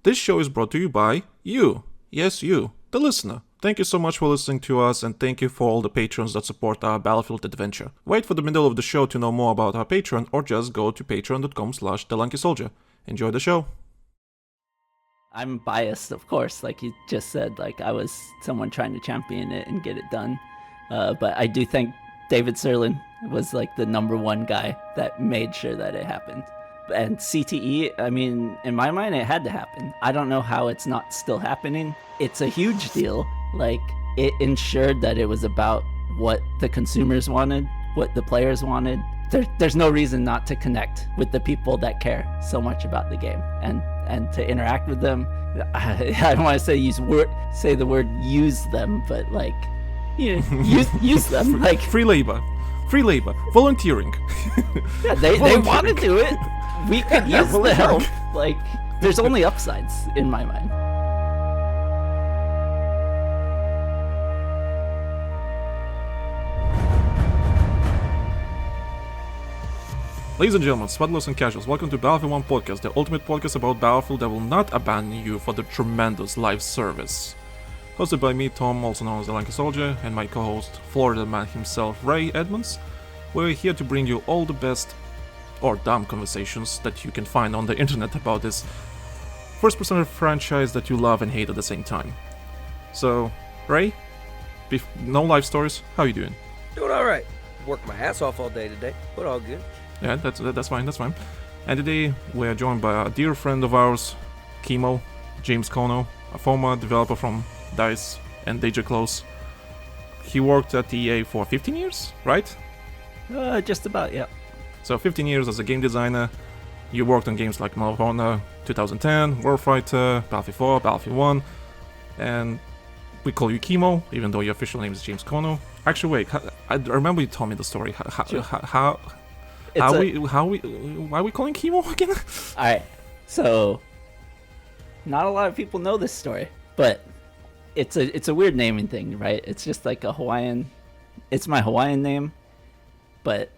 This show is brought to you by you. Yes, you, the listener. Thank you so much for listening to us, and thank you for all the patrons that support our Battlefield adventure. Wait for the middle of the show to know more about our Patreon, or just go to patreon.com/TheLankySoldier. Enjoy the show. I'm biased, of course, like you just said, like I was someone trying to champion it and get it done. But I do think David Serlin was like the number one guy that made sure that it happened. And CTE, I mean, in my mind, it had to happen. I don't know how it's not still happening. It's a huge deal. Like, it ensured that it was about what the consumers wanted, what the players wanted. There's no reason not to connect with the people that care so much about the game and to interact with them. I don't want to say the word use them, but like, use them. Like Free labor, volunteering. Yeah, they want to do it. We could use the help. Like, there's only upsides in my mind. Ladies and gentlemen, Smuggler's and Casuals, welcome to BattlefieldOne Podcast, the ultimate podcast about Battlefield that will not abandon you for the tremendous live service. Hosted by me, Tom, also known as the Lanky Soldier, and my co-host, Florida man himself, Ray Edmunds. We're here to bring you all the best or dumb conversations that you can find on the internet about this first-person franchise that you love and hate at the same time. So, Ray, no life stories, how you doing? Doing alright. Worked my ass off all day today, but all good. Yeah, that's fine. And today we're joined by a dear friend of ours, Chemo, James Kono, a former developer from DICE and Danger Close. He worked at EA for 15 years, right? Just about, yeah. So 15 years as a game designer. You worked on games like Medal of Honor 2010, Warfighter, Battlefield 4, Battlefield 1, and we call you Chemo, even though your official name is James Kono. Actually, wait, I remember you told me the story. Why are we calling Chemo again? Alright, so not a lot of people know this story, but it's a weird naming thing, right? It's just like a Hawaiian, it's my Hawaiian name, but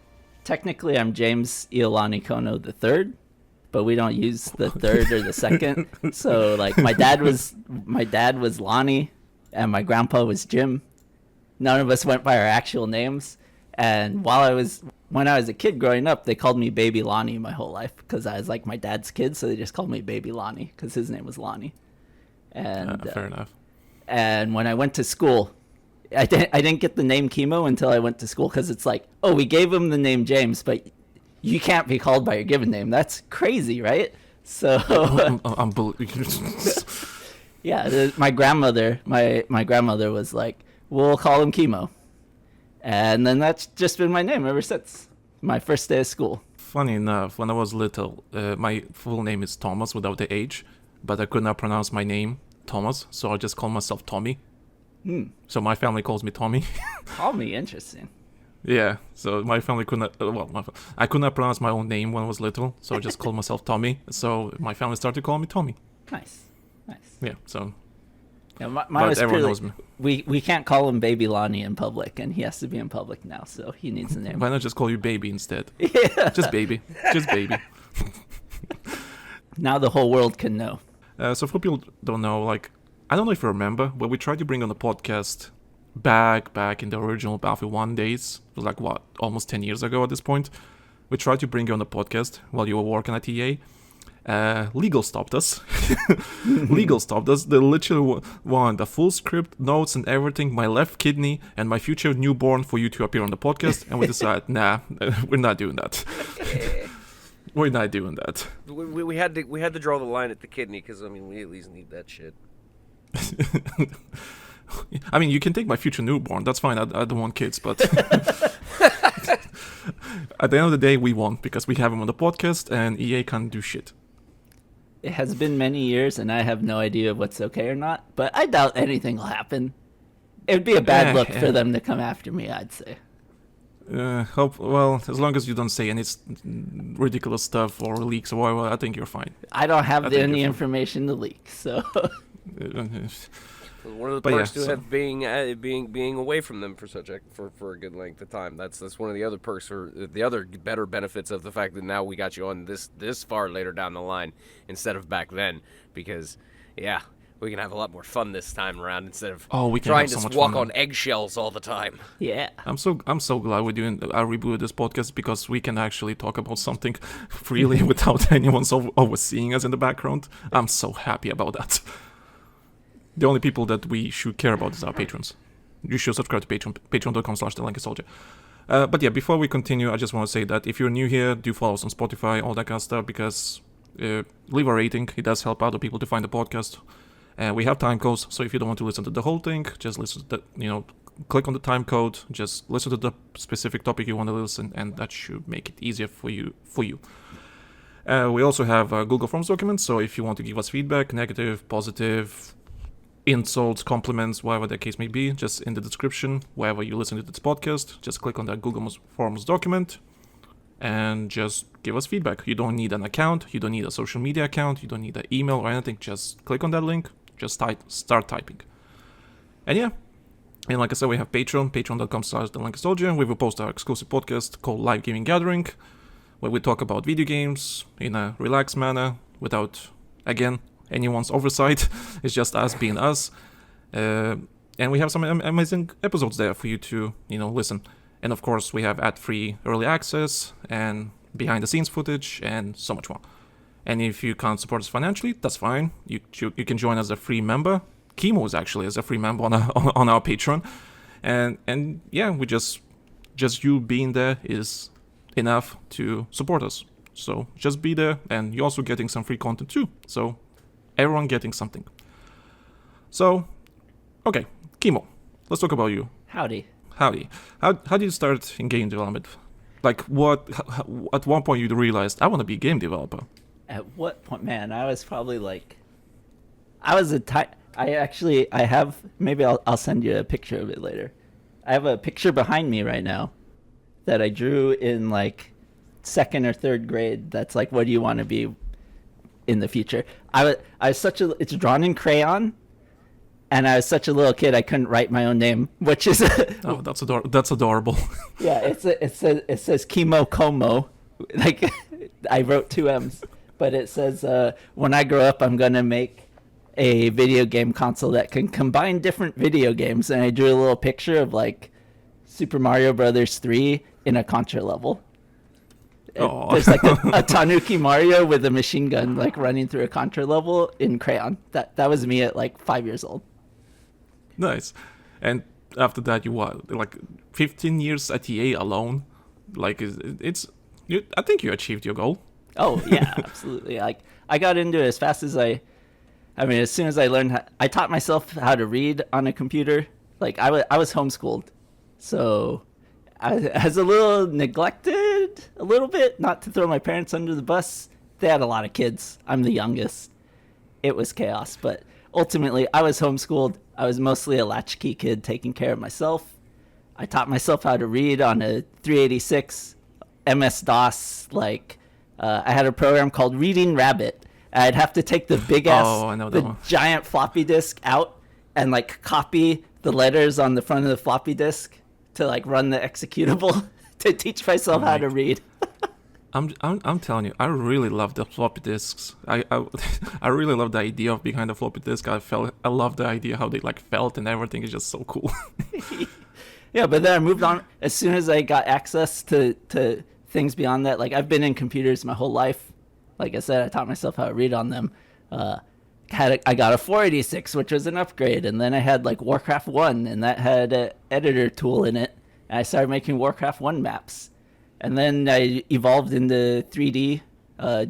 technically I'm James Iolani Kono the third, but we don't use the third or the second. So like my dad was Lonnie and my grandpa was Jim. None of us went by our actual names. And when I was a kid growing up, they called me Baby Lonnie my whole life because I was like my dad's kid, so they just called me Baby Lonnie because his name was Lonnie. And fair enough. And when I went to school, I didn't get the name Chemo until I went to school because it's like, oh, we gave him the name James, but you can't be called by your given name. That's crazy, right? So yeah, my grandmother was like, we'll call him Chemo. And then that's just been my name ever since my first day of school. Funny enough, when I was little, my full name is Thomas without the H, but I could not pronounce my name, Thomas, so I just call myself Tommy. So my family calls me Tommy. Tommy, interesting. Yeah, so my family could not, I could not pronounce my own name when I was little, so I just called myself Tommy. So my family started calling me Tommy. Nice. Yeah, so... Yeah, mine was everyone purely, knows me. We can't call him Baby Lonnie in public, and he has to be in public now, so he needs a name. Why not just call you Baby instead? Yeah. Just Baby. Now the whole world can know. So for people who don't know, like, I don't know if you remember, but we tried to bring on the podcast back in the original Battlefield 1 days. It was like, what, almost 10 years ago at this point. We tried to bring you on the podcast while you were working at EA. Legal stopped us. They literally want the full script, notes and everything, my left kidney and my future newborn for you to appear on the podcast. And we decided, nah, we're not doing that. We're not doing that. We had to draw the line at the kidney because I mean we at least need that shit. I mean, you can take my future newborn. That's fine. I don't want kids, but at the end of the day, we won because we have him on the podcast, and EA can't do shit. It has been many years, and I have no idea what's okay or not, but I doubt anything will happen. It would be a bad look for them to come after me, I'd say. Well, as long as you don't say any ridiculous stuff or leaks or whatever, I think you're fine. I don't have any information to leak, so... One of the But yeah, perks to so- have being away from them for for a good length of time. That's one of the other perks, or the other better benefits of the fact that now we got you on this far later down the line instead of back then, because yeah, we can have a lot more fun this time around instead of we can trying have so to much walk fun on then. eggshells all the time. Yeah. I'm so glad we're doing a reboot of this podcast, because we can actually talk about something freely without anyone's overseeing us in the background. I'm so happy about that. The only people that we should care about is our patrons. You should subscribe to patreon.com/TheLankySoldier. But yeah, before we continue, I just want to say that if you're new here, do follow us on Spotify, all that kind of stuff, because leave a rating. It does help other people to find the podcast. We have time codes, so if you don't want to listen to the whole thing, just listen to the, click on the time code, just listen to the specific topic you want to listen, and that should make it easier for you. We also have a Google Forms document, so if you want to give us feedback, negative, positive, insults, compliments, whatever the case may be, just in the description, wherever you listen to this podcast, just click on that Google Forms document and just give us feedback. You don't need an account, you don't need a social media account, you don't need an email or anything. Just click on that link, just start typing. And yeah, and like I said, we have Patreon, patreon.com/TheLankySoldier. We will post our exclusive podcast called Live Gaming Gathering, where we talk about video games in a relaxed manner without, again, anyone's oversight. It's just us being us. And we have some amazing episodes there for you to, listen. And of course, we have ad-free early access and behind-the-scenes footage and so much more. And if you can't support us financially, that's fine. You can join as a free member. Chemo is actually as a free member on our Patreon. And yeah, we just you being there is enough to support us. So just be there, and you're also getting some free content too. So everyone getting something. So, okay, Chemo, let's talk about you. Howdy. How did you start in game development? Like, at one point you realized, I want to be a game developer? At what point, man? I was probably like, I have, maybe I'll send you a picture of it later. I have a picture behind me right now that I drew in like 2nd or 3rd grade. That's like, what do you want to be in the future? I was it's drawn in crayon, and I was such a little kid I couldn't write my own name, which is Oh, that's adorable. yeah, it says Chemo Como, like I wrote 2 M's, but it says when I grow up I'm gonna make a video game console that can combine different video games, and I drew a little picture of like Super Mario Brothers 3 in a Contra level. Oh. There's like a Tanuki Mario with a machine gun like running through a Contra level in crayon. That was me at like 5 years old. Nice. And after that, you what? Like 15 years at EA alone? Like I think you achieved your goal. Oh yeah, absolutely. Like I got into it as fast as as soon as I learned I taught myself how to read on a computer. Like I was homeschooled, so I was a little neglected, a little bit, not to throw my parents under the bus. They had a lot of kids. I'm the youngest. It was chaos, but ultimately I was homeschooled. I was mostly a latchkey kid taking care of myself. I taught myself how to read on a 386 MS-DOS. I had a program called Reading Rabbit. I'd have to take the big ass, giant floppy disk out and like copy the letters on the front of the floppy disk to like run the executable to teach myself how to read. I'm telling you, I really love the floppy disks. I really love the idea of behind the floppy disk. I love the idea how they like felt and everything is just so cool. Yeah, but then I moved on as soon as I got access to things beyond that. Like I've been in computers my whole life. Like I said, I taught myself how to read on them. I got a 486, which was an upgrade, and then I had like Warcraft 1, and that had an editor tool in it. And I started making Warcraft 1 maps. And then I evolved into 3D,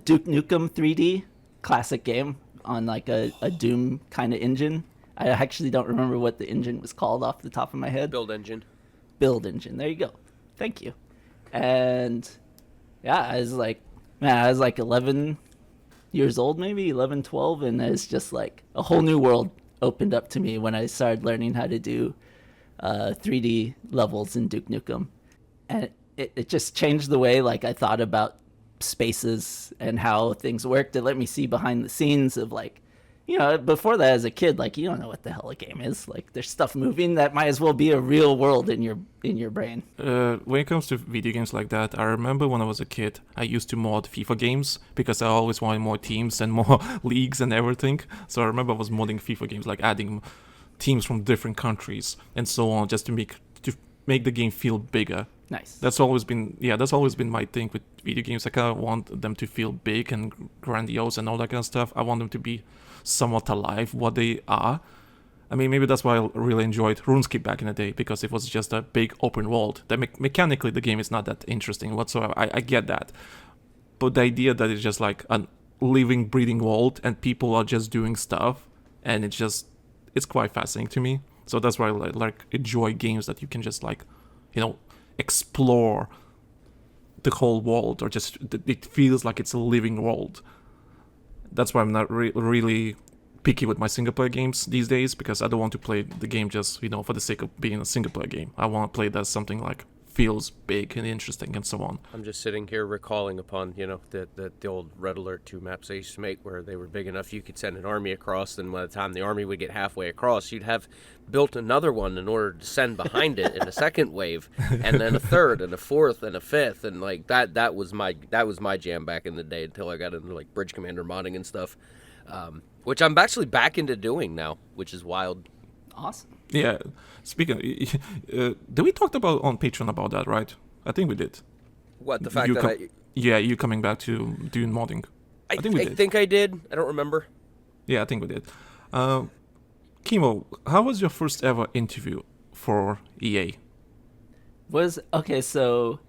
Duke Nukem 3D, classic game on like a Doom kind of engine. I actually don't remember what the engine was called off the top of my head. Build engine. There you go. Thank you. And yeah, I was like 11 years old, maybe 11, 12. And it's just like a whole new world opened up to me when I started learning how to do 3D levels in Duke Nukem. And it just changed the way like I thought about spaces and how things worked. It let me see behind the scenes of like before that, as a kid, like, you don't know what the hell a game is. Like, there's stuff moving that might as well be a real world in your brain. When it comes to video games like that, I remember when I was a kid, I used to mod FIFA games because I always wanted more teams and more leagues and everything. So I remember I was modding FIFA games, like adding teams from different countries and so on, just to make the game feel bigger. Nice. That's always been my thing with video games. I kind of want them to feel big and grandiose and all that kind of stuff. I want them to be somewhat alive, what they are. I mean, maybe that's why I really enjoyed RuneScape back in the day, because it was just a big open world. That mechanically, the game is not that interesting whatsoever. I get that. But the idea that it's just like a living, breathing world and people are just doing stuff, and it's quite fascinating to me. So that's why I like enjoy games that you can just like, explore the whole world, or just it feels like it's a living world. That's why I'm not really picky with my single player games these days, because I don't want to play the game just for the sake of being a single player game. I want to play that something like feels big and interesting and so on. I'm just sitting here recalling upon, the old Red Alert 2 maps I used to make, where they were big enough you could send an army across, and by the time the army would get halfway across, you'd have built another one in order to send behind it in a second wave, and then a third and a fourth and a fifth, and like that was my jam back in the day, until I got into like Bridge Commander modding and stuff, which I'm actually back into doing now, which is wild. Awesome. Yeah. Speaking, did we talked about on Patreon about that, right? I think we did. What, the fact that you coming back to doing modding? I think I did. I don't remember. Yeah, I think we did. Kimo, how was your first ever interview for EA? So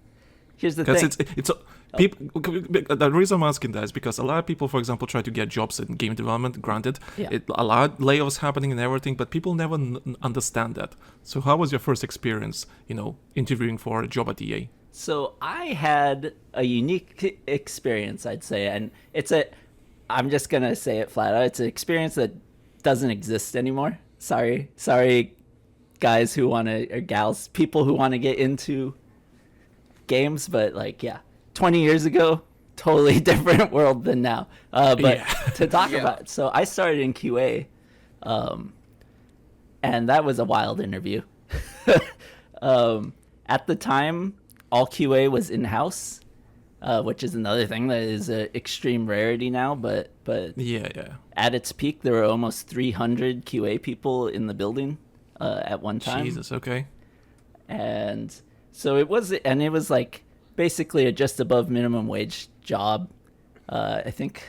here's the thing. It's people. The reason I'm asking that is because a lot of people, for example, try to get jobs in game development. Granted, a lot of layoffs happening and everything, but people never understand that. So, how was your first experience, interviewing for a job at EA? So I had a unique experience, I'd say, and I'm just gonna say it flat out. It's an experience that doesn't exist anymore. Sorry, guys or gals, people who want to get into games, but 20 years ago, totally different world than now. To talk about it, so I started in QA, and that was a wild interview. At the time, all QA was in-house, which is another thing that is an extreme rarity now, but at its peak, there were almost 300 QA people in the building at one time. Jesus, okay. And so it was like basically a just above minimum wage job. I think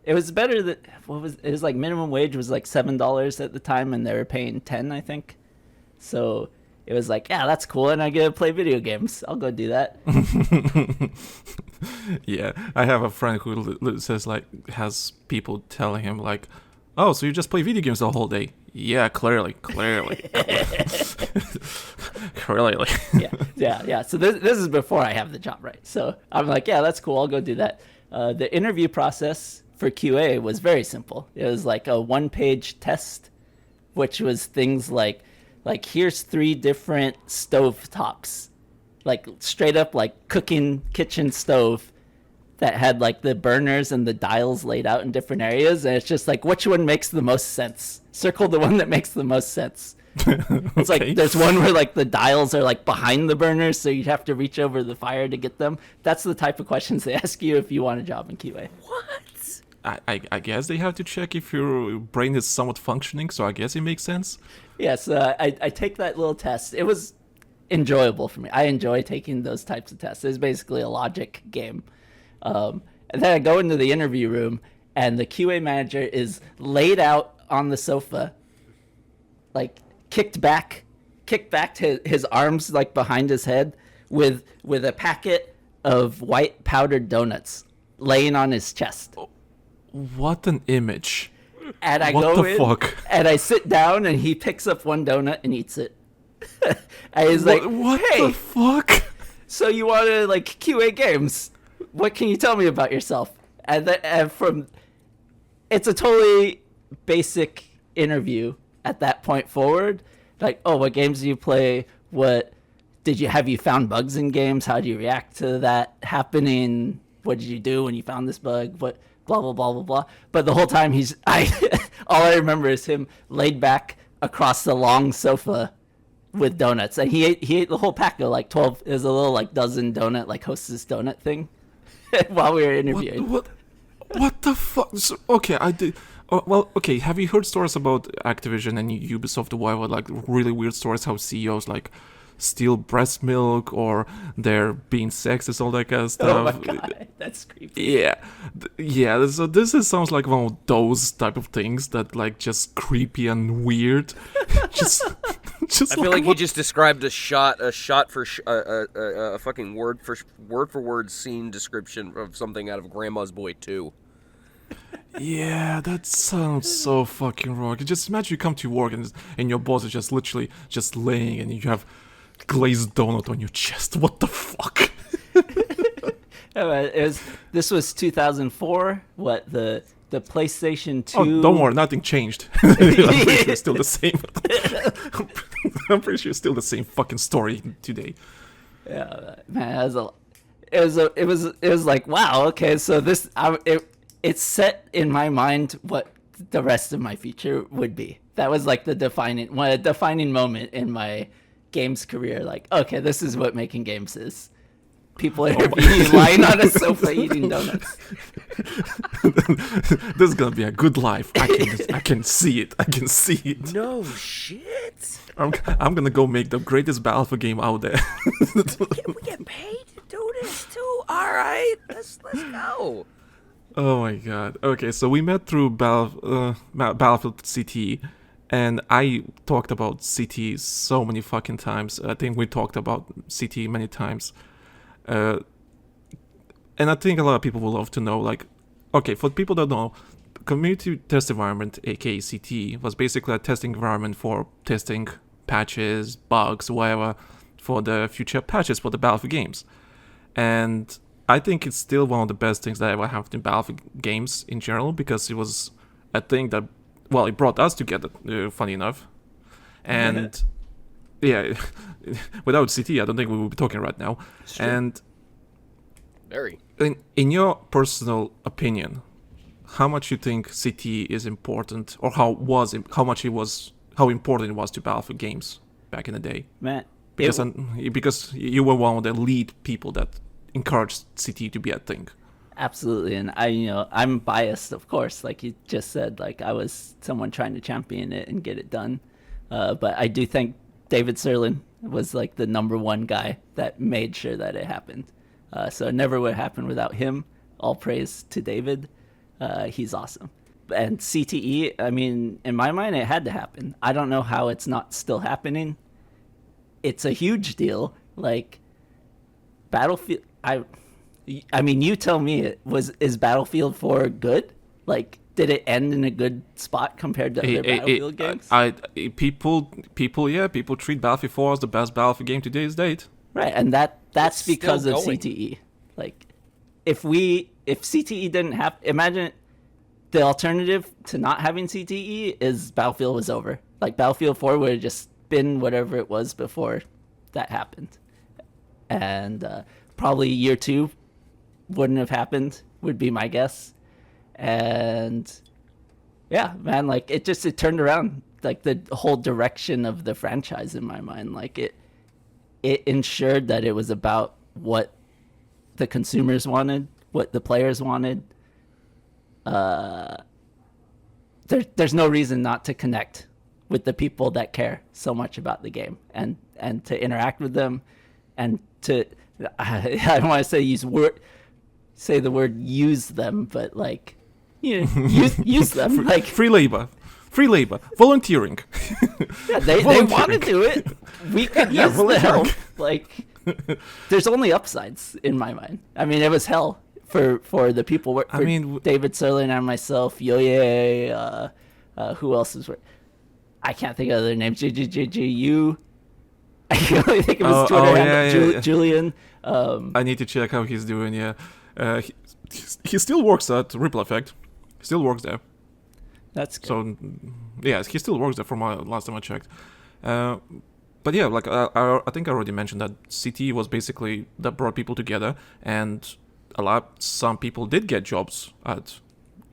it was better that it was like minimum wage was like $7 at the time, and they were paying $10, I think. So it was like, yeah, that's cool, and I get to play video games. I'll go do that. Yeah, I have a friend who says has people telling him like, oh, so you just play video games the whole day? Yeah, clearly. Clearly. Yeah. So this is before I have the job, right? So I'm like, yeah, that's cool. I'll go do that. The interview process for QA was very simple. It was like a one-page test, which was things like here's 3 different stove tops, like straight up like cooking kitchen stove that had like the burners and the dials laid out in different areas, and it's just like, which one makes the most sense? Circle the one that makes the most sense. It's okay. Like there's one where like the dials are like behind the burners, so you'd have to reach over the fire to get them. That's the type of questions they ask you if you want a job in QA. What? I guess they have to check if your brain is somewhat functioning, so I guess it makes sense. Yes, I take that little test. It was enjoyable for me. I enjoy taking those types of tests. It's basically a logic game. And then I go into the interview room, and the QA manager is laid out on the sofa, like kicked back to his arms like behind his head, with a packet of white powdered donuts laying on his chest. What an image. And I fuck? And I sit down, and he picks up one donut and eats it. And he's like, what hey, the fuck? So you want to like QA games? What can you tell me about yourself? And it's a totally basic interview at that point forward. Like, oh, what games do you play? Have you found bugs in games? How do you react to that happening? What did you do when you found this bug? What, blah blah blah blah blah. But the whole time all I remember is him laid back across the long sofa with donuts, and he ate the whole pack of like 12. It was a little like dozen donut, like Hostess donut thing, while we were interviewing. What the fuck? So, okay, I did. Well, okay. Have you heard stories about Activision and Ubisoft? Why were like really weird stories? How CEOs like steal breast milk, or they're being sexist, all that kind of stuff. Oh my god, that's creepy. Yeah. So sounds like one of those type of things that like just creepy and weird. just I feel like he just described a fucking word for word scene description of something out of Grandma's Boy 2. Yeah, that sounds so fucking wrong. Just imagine you come to work and your boss is just literally just laying and you have glazed donut on your chest. What the fuck? This was 2004. What the PlayStation 2? Oh, don't worry, nothing changed. I'm pretty sure it's still the same. I'm pretty sure it's still the same fucking story today. Yeah, man, it was like, wow, okay, so it's set in my mind what the rest of my future would be. That was like the defining moment in my games career. Like, okay, this is what making games is. People are lying on a sofa eating donuts. This is gonna be a good life. I can see it. I can see it. No shit. I'm gonna go make the greatest Battlefield game out there. We get paid to do this too. All right, let's go. Oh my god. Okay, so we met through Battlefield CT, and I talked about CT so many fucking times. I think we talked about CT many times. And I think a lot of people will love to know, like, okay, for people that know, Community Test Environment, aka CT, was basically a testing environment for testing patches, bugs, whatever, for the future patches for the Battlefield games. And I think it's still one of the best things that ever happened in Battlefield games in general, because it was a thing that, well, it brought us together, funny enough. And yeah, without CT, I don't think we would be talking right now. And very. In your personal opinion, how much you think CT is important, or how important it was to Battlefield games back in the day? Man, because you were one of the lead people that encouraged CT to be a thing. Absolutely, and I'm biased, of course. Like you just said, like I was someone trying to champion it and get it done. But I do think David Sirlin was like the number one guy that made sure that it happened. So it never would happen without him. All praise to David. He's awesome. And CTE, I mean, in my mind, it had to happen. I don't know how it's not still happening. It's a huge deal. Like Battlefield, I mean, you tell me, is Battlefield 4 good? Like, did it end in a good spot compared to other Battlefield games? People treat Battlefield 4 as the best Battlefield game to today's date. Right, and that's It's because of still going. CTE. Like, if CTE didn't have, imagine the alternative to not having CTE is Battlefield was over. Like, Battlefield 4 would have just been whatever it was before that happened. And probably year 2 wouldn't have happened, would be my guess. And yeah, man, like it turned around like the whole direction of the franchise in my mind. Like it ensured that it was about what the consumers wanted, what the players wanted. There's no reason not to connect with the people that care so much about the game and to interact with them and to I don't want to say the word use them, but like use them like free labor, volunteering. Yeah, they want to do it. We could use the help. Like, there's only upsides in my mind. I mean, it was hell for the people. David Sirlin and myself, Yoye, who else is? I can't think of their names. You. I can only think of his Twitter handle. Julian. I need to check how he's doing. Yeah, he still works at Ripple Effect. He still works there. That's good. So, yeah, he still works there from last time I checked. But yeah, like I think I already mentioned that CT was basically that brought people together, and some people did get jobs at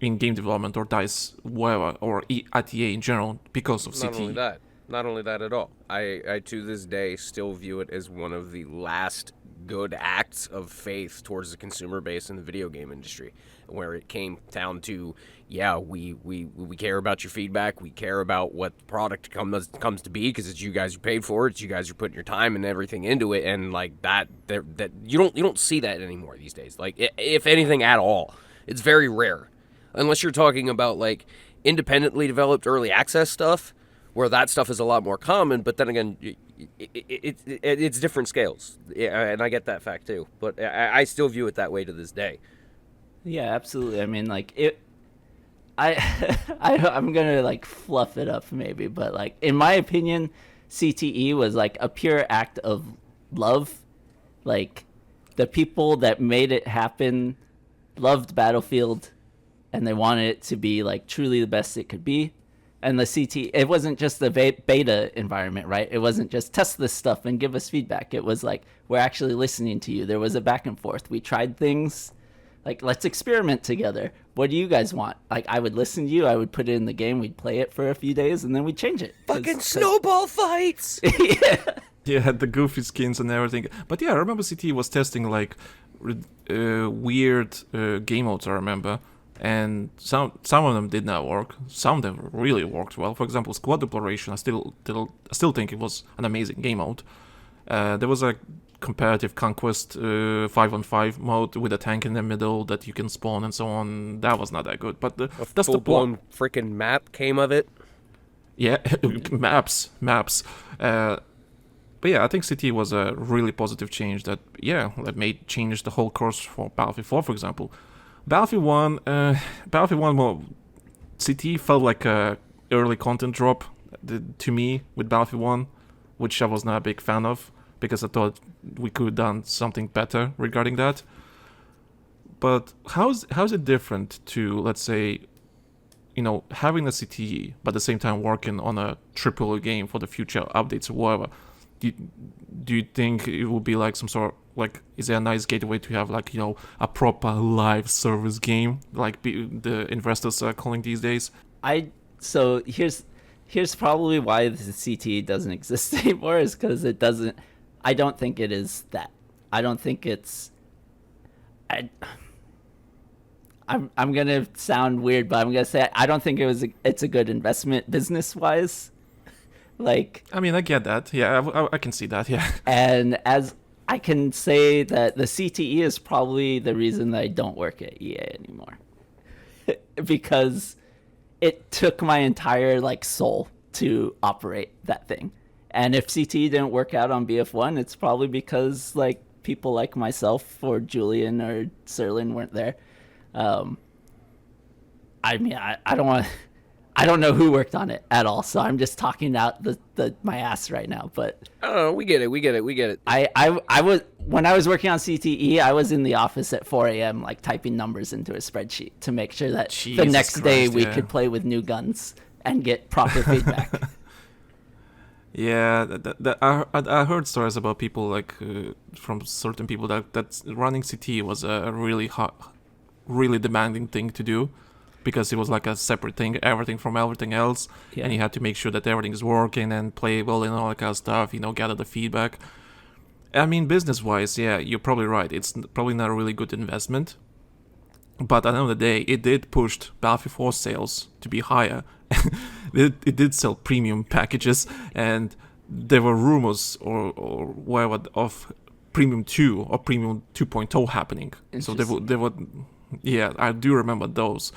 in game development or DICE, whatever, or at EA in general because of CTE. Not only that at all. I to this day still view it as one of the last good acts of faith towards the consumer base in the video game industry, where it came down to, yeah, we care about your feedback, we care about what the product comes to be, because it's you guys who paid for it, it's you guys who putting your time and everything into it, and like that you don't see that anymore these days. Like, if anything at all, it's very rare, unless you're talking about like independently developed early access stuff, where that stuff is a lot more common. But then again, it's different scales, yeah, and I get that fact too. But I still view it that way to this day. Yeah, absolutely. I mean, like I'm gonna like fluff it up maybe, but like in my opinion, CTE was like a pure act of love. Like, the people that made it happen loved Battlefield, and they wanted it to be like truly the best it could be. And the CT, it wasn't just the beta environment, right? It wasn't just test this stuff and give us feedback. It was like, we're actually listening to you. There was a back and forth. We tried things. Like, let's experiment together. What do you guys want? Like, I would listen to you. I would put it in the game. We'd play it for a few days, and then we'd change it. Fucking snowball fights! Yeah. Yeah, the goofy skins and everything. But yeah, I remember CT was testing like weird game modes, I remember. And some of them did not work. Some of them really worked well. For example, Squad Deploration, I still think it was an amazing game mode. There was a comparative conquest 5-on-5 mode with a tank in the middle that you can spawn and so on. That was not that good, but that's the full-blown freaking map came of it. Yeah, maps. But yeah, I think CT was a really positive change that changed the whole course for Battlefield 4, for example. Battlefield 1 more, CT felt like a early content drop to me with Battlefield 1, which I was not a big fan of, because I thought we could have done something better regarding that. But how's it different to, let's say, having a CTE, but at the same time working on a AAA game for the future updates or whatever? Do you think it will be like some sort of, like, is there a nice gateway to have like, a proper live service game like the investors are calling these days? So here's probably why the CTE doesn't exist anymore, is because it doesn't. I don't think it is that. I don't think it's. I'm gonna sound weird, but I'm gonna say I don't think it's a good investment business wise. Like, I mean, I get that. Yeah, I can see that. Yeah. And as I can say that the CTE is probably the reason that I don't work at EA anymore, because it took my entire like soul to operate that thing. And if CTE didn't work out on BF1, it's probably because like people like myself or Julian or Serlin weren't there. I mean, I don't know who worked on it at all, so I'm just talking out my ass right now. But oh, we get it. I was, when I was working on CTE, I was in the office at 4 a.m. like typing numbers into a spreadsheet to make sure that the next day we could play with new guns and get proper feedback. Yeah, I heard stories about people like from certain people that running CT was a really hard, really demanding thing to do, because it was like a separate thing, everything from everything else, and you had to make sure that everything is working and playable and all that kind of stuff, gather the feedback. I mean, business-wise, yeah, you're probably right. It's probably not a really good investment, but at the end of the day, it did push Battlefield 4 sales to be higher. It did sell premium packages, and there were rumors or whatever of Premium 2 or Premium 2.0 happening. So they would, yeah, I do remember those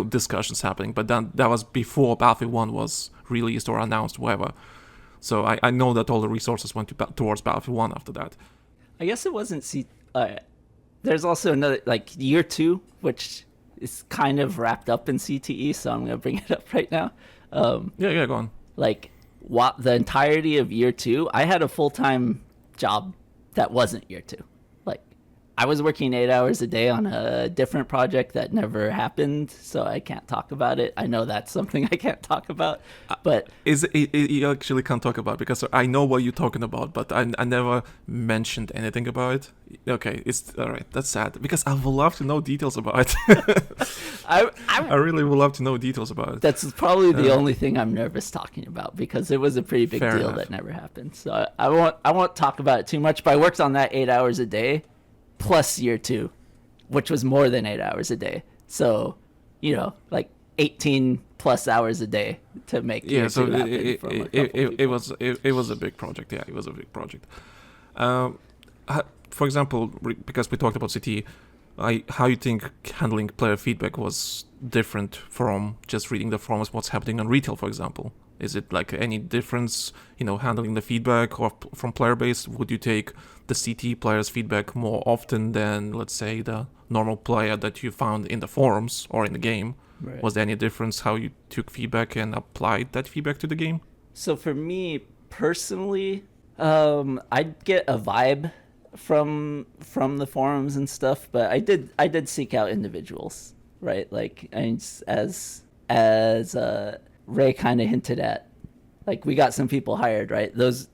discussions happening, but then that was before Battlefield 1 was released or announced, whatever. So I know that all the resources went towards Battlefield 1 after that. I guess it wasn't there's also another, like, Year 2, which is kind of wrapped up in CTE, so I'm going to bring it up right now. Yeah, go on. Like, the entirety of Year 2, I had a full-time job that wasn't Year 2. Like, I was working 8 hours a day on a different project that never happened, so I can't talk about it. I know that's something I can't talk about, but You actually can't talk about it because I know what you're talking about, but I never mentioned anything about it. Okay, it's all right. That's sad because I would love to know details about it. I really would love to know details about it. That's probably the only thing I'm nervous talking about because it was a pretty big Fair deal enough. that never happened. So I won't talk about it too much. But I worked on that 8 hours a day, plus year 2, which was more than 8 hours a day. So, like 18 plus hours a day to make year 2 happen. It was a big project. Yeah, it was a big project. For example, because we talked about CT, how you think handling player feedback was different from just reading the forums, what's happening on retail, for example? Is it like any difference, handling the feedback or from player base? Would you take the CT players' feedback more often than, let's say, the normal player that you found in the forums or in the game? Right. Was there any difference how you took feedback and applied that feedback to the game? So for me personally, I'd get a vibe from the forums and stuff, but I did seek out individuals, right? Like, as Ray kind of hinted at, like, we got some people hired, right? Those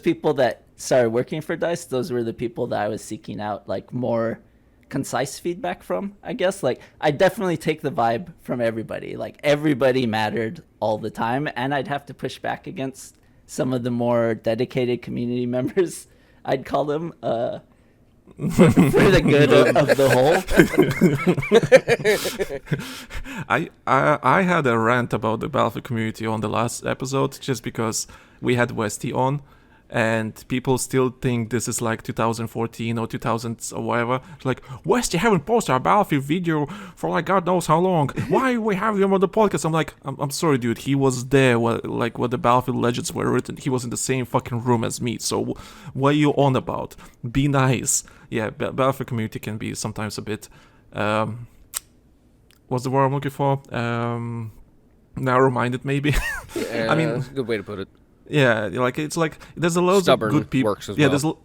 people that started working for DICE, those were the people that I was seeking out, like, more concise feedback from, I guess. Like, I definitely take the vibe from everybody. Like, everybody mattered all the time, and I'd have to push back against some of the more dedicated community members, I'd call them, for the good of the whole. I had a rant about the Battlefield community on the last episode just because we had Westy on and people still think this is like 2014 or 2000 or whatever. It's like, Westy haven't posted a Battlefield video for like God knows how long. Why we have him on the podcast? I'm like, I'm sorry, dude. He was there when the Battlefield Legends were written. He was in the same fucking room as me. So what are you on about? Be nice. Yeah, Battlefield community can be sometimes a bit, what's the word I'm looking for? Narrow-minded, maybe. Yeah, I mean, that's a good way to put it. Yeah, like it's like there's a loads Stubborn of good people. works as Yeah, well.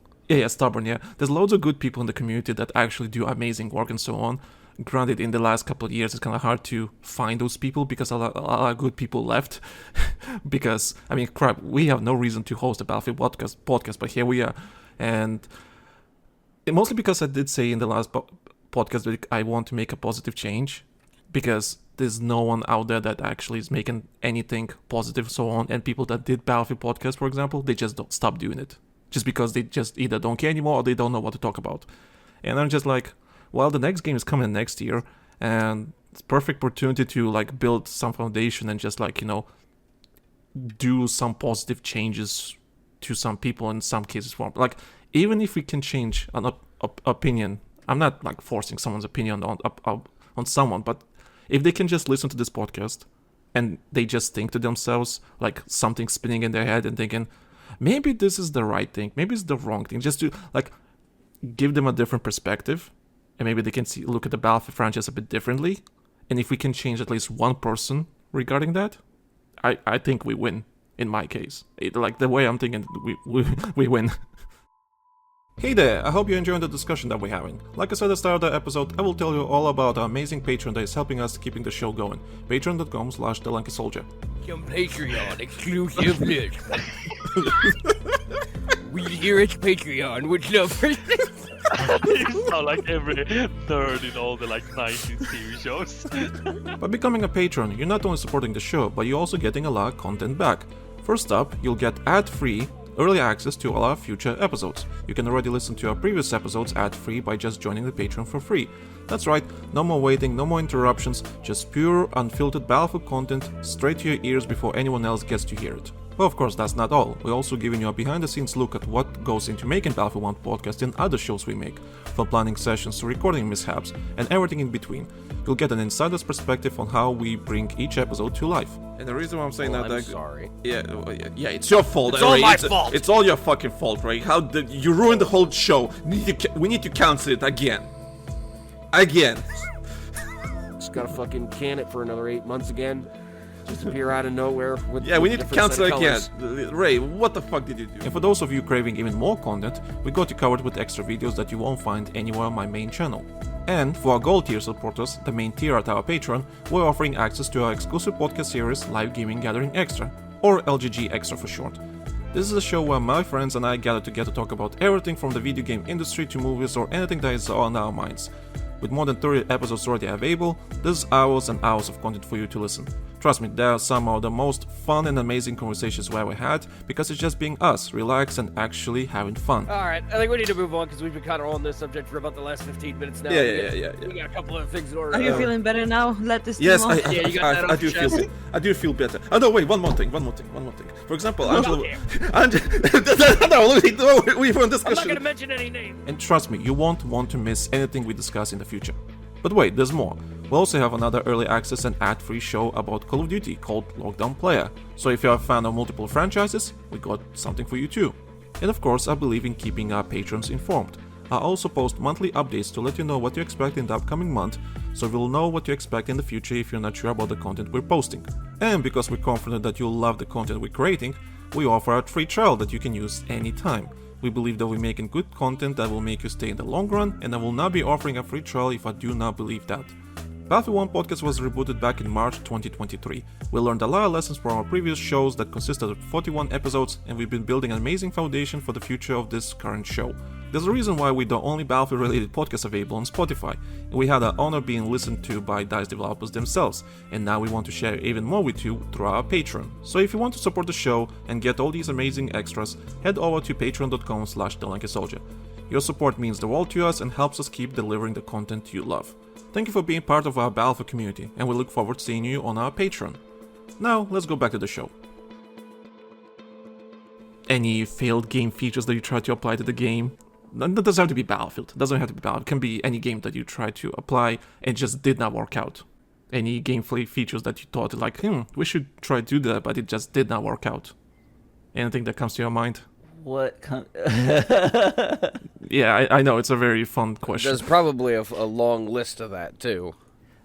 Stubborn. Yeah, there's loads of good people in the community that actually do amazing work and so on. Granted, in the last couple of years, it's kind of hard to find those people because a lot of good people left. Because I mean, crap, we have no reason to host a Battlefield podcast, but here we are, and mostly because I did say in the last podcast that I want to make a positive change, because there's no one out there that actually is making anything positive, so on. And people that did Battlefield podcast, for example, they just don't stop doing it, just because they just either don't care anymore or they don't know what to talk about. And I'm just like, well, the next game is coming next year, and it's perfect opportunity to like build some foundation and just like do some positive changes to some people in some cases. For like, even if we can change an opinion, I'm not like forcing someone's opinion on someone, but if they can just listen to this podcast and they just think to themselves, like something spinning in their head and thinking, maybe this is the right thing, maybe it's the wrong thing, just to like give them a different perspective, and maybe they can look at the Battlefield franchise a bit differently. And if we can change at least one person regarding that, I think we win. In my case, like the way I'm thinking, we win. Hey there, I hope you're enjoying the discussion that we're having. Like I said at the start of the episode, I will tell you all about our amazing Patreon that is helping us keeping the show going. Patreon.com/TheLankySoldier. Some Patreon exclusiveness. We here at Patreon would love for You sound like every nerd in all the like 90s TV shows. By becoming a patron, you're not only supporting the show, but you're also getting a lot of content back. First up, you'll get ad-free early access to all our future episodes. You can already listen to our previous episodes ad-free by just joining the Patreon for free. That's right, no more waiting, no more interruptions, just pure, unfiltered Battlefield content straight to your ears before anyone else gets to hear it. Well, of course, that's not all. We're also giving you a behind-the-scenes look at what goes into making Battlefield 1 podcast and other shows we make, from planning sessions to recording mishaps, and everything in between. You'll get an insider's perspective on how we bring each episode to life. And the reason why I'm saying I'm sorry. Yeah, it's your fault. It's all my fault. It's all your fucking fault, Ray. How did you ruin the whole show? We need to cancel it again. Just gotta fucking can it for another 8 months again. Just appear out of nowhere with Yeah, we need to different set cancel of again. colors. Ray, what the fuck did you do? And for those of you craving even more content, we got you covered with extra videos that you won't find anywhere on my main channel. And for our gold tier supporters, the main tier at our Patreon, we're offering access to our exclusive podcast series Live Gaming Gathering Extra, or LGG Extra for short. This is a show where my friends and I gather together to talk about everything from the video game industry to movies or anything that is on our minds. With more than 30 episodes already available, there's hours and hours of content for you to listen. Trust me, they are some of the most fun and amazing conversations we ever had, because it's just being us, relaxed and actually having fun. Alright, I think we need to move on because we've been kind of on this subject for about the last 15 minutes now. Yeah. We got a couple of things in order. Are you feeling better now? Let this Yes, team off. Yeah, you got that I off do your chest. I do feel better. Oh no, wait, one more thing. For example, Angela, okay. no, we were in I'm not discussion. going to mention any names. And trust me, you won't want to miss anything we discuss in the future. But wait, there's more. We also have another early access and ad-free show about Call of Duty called Lockdown Player. So if you're a fan of multiple franchises, we got something for you too. And of course, I believe in keeping our patrons informed. I also post monthly updates to let you know what you expect in the upcoming month, so you'll know what to expect in the future if you're not sure about the content we're posting. And because we're confident that you'll love the content we're creating, we offer a free trial that you can use anytime. We believe that we're making good content that will make you stay in the long run, and I will not be offering a free trial if I do not believe that. BattlefieldOne podcast was rebooted back in March 2023. We learned a lot of lessons from our previous shows that consisted of 41 episodes, and we've been building an amazing foundation for the future of this current show. There's a reason why we're the only Battlefield-related podcast available on Spotify, and we had the honor being listened to by DICE developers themselves, and now we want to share even more with you through our Patreon. So if you want to support the show and get all these amazing extras, head over to patreon.com/TheLankySoldier. Your support means the world to us and helps us keep delivering the content you love. Thank you for being part of our Battlefield community, and we look forward to seeing you on our Patreon. Now, let's go back to the show. Any failed game features that you try to apply to the game? That doesn't have to be Battlefield. It doesn't have to be Battlefield. It can be any game that you try to apply and just did not work out. Any gameplay features that you thought like, we should try to do that, but it just did not work out. Anything that comes to your mind? Yeah, I know, it's a very fun question. There's probably a long list of that, too.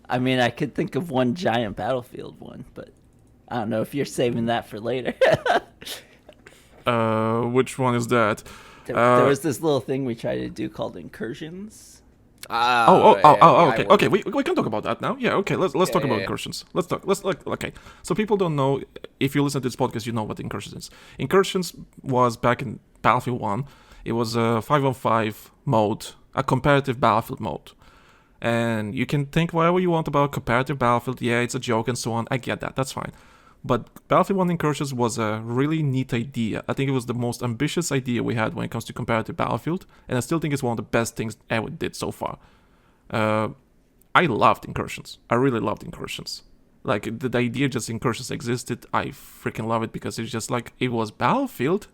I mean, I could think of one giant Battlefield one, but I don't know if you're saving that for later. Which one is that? There was this little thing we tried to do called Incursions. Okay. We can talk about that now. Yeah, okay. Let's talk about Incursions. Okay. So people don't know. If you listen to this podcast, you know what Incursions is. Incursions was back in Battlefield 1. It was a 5-on-5 mode, a comparative Battlefield mode. And you can think whatever you want about comparative Battlefield. Yeah, it's a joke and so on. I get that. That's fine. But Battlefield 1 Incursions was a really neat idea. I think it was the most ambitious idea we had when it comes to comparative Battlefield, and I still think it's one of the best things ever did so far. I loved Incursions. I really loved Incursions. Like, the idea just Incursions existed, I freaking love it, because it's just like, it was Battlefield,